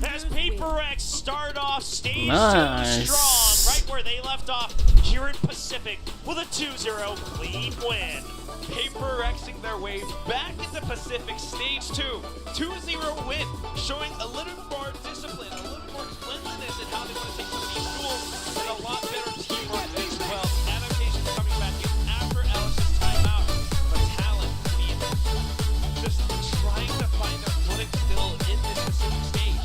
as PRX start off stage 2 strong, right where they left off here in Pacific with a 2-0 clean win. PRXing their way back into Pacific stage 2. 2-0 win, showing a little more discipline, a little more cleanliness in how they want to take some of these duels, and a lot better teamwork as well. Adaptations coming back in after Alex's timeout, but Talon just trying to find their footing still in this Pacific stage.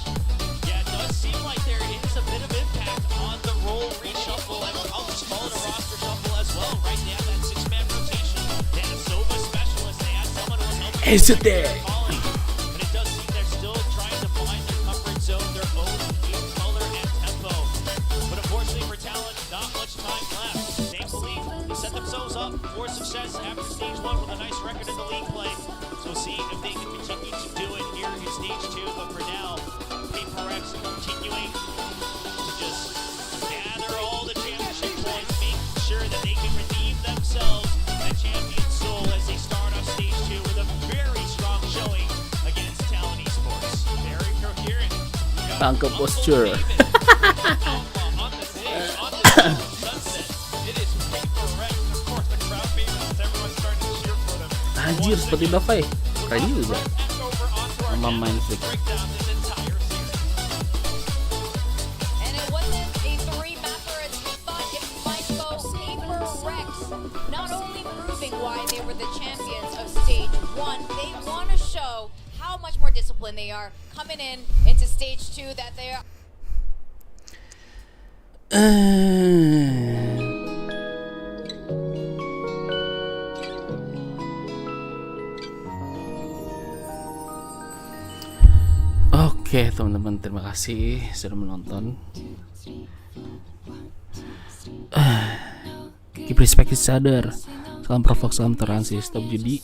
Yeah, it does seem like there is a bit of impact on the role reshuffle. I'll just call it a roster shuffle as well, right? They have that 6-man rotation. They have Sova special ASUS. And it does seem they're still trying to find their comfort zone, their own game color and tempo. But unfortunately for Talon, not much time left. Thankfully, they set themselves up for success after stage 1 with a nice record in the league play. So see if they can continue to do it here in stage 2. But for now, PRX continuing to just gather all the championship points, making sure that they can redeem themselves at Champion Soul as they start off stage 2 with a very strong showing against Talon Esports. Very coherent. Tangkap posture. On the stage, on the sunset. It is PRX. Of course, the crowd favorites. Everyone's starting to cheer for them. Anjir, seperti Dava ya. Keren juga. Over onto our Sama main canvas to stick. break down this entire series. And it wasn't a 3-mapper as we thought it might go. PRX not only proving why they were the champions of stage 1, they want to show how much more disciplined they are coming in into stage 2, that they are. Oke teman-teman, terima kasih sudah menonton. Keep respect each other. Salam provok, salam toleransi, stop judi.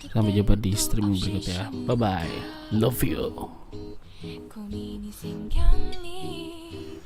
Sampai jumpa di streaming berikutnya. Bye bye, love you. 고민이 생겼니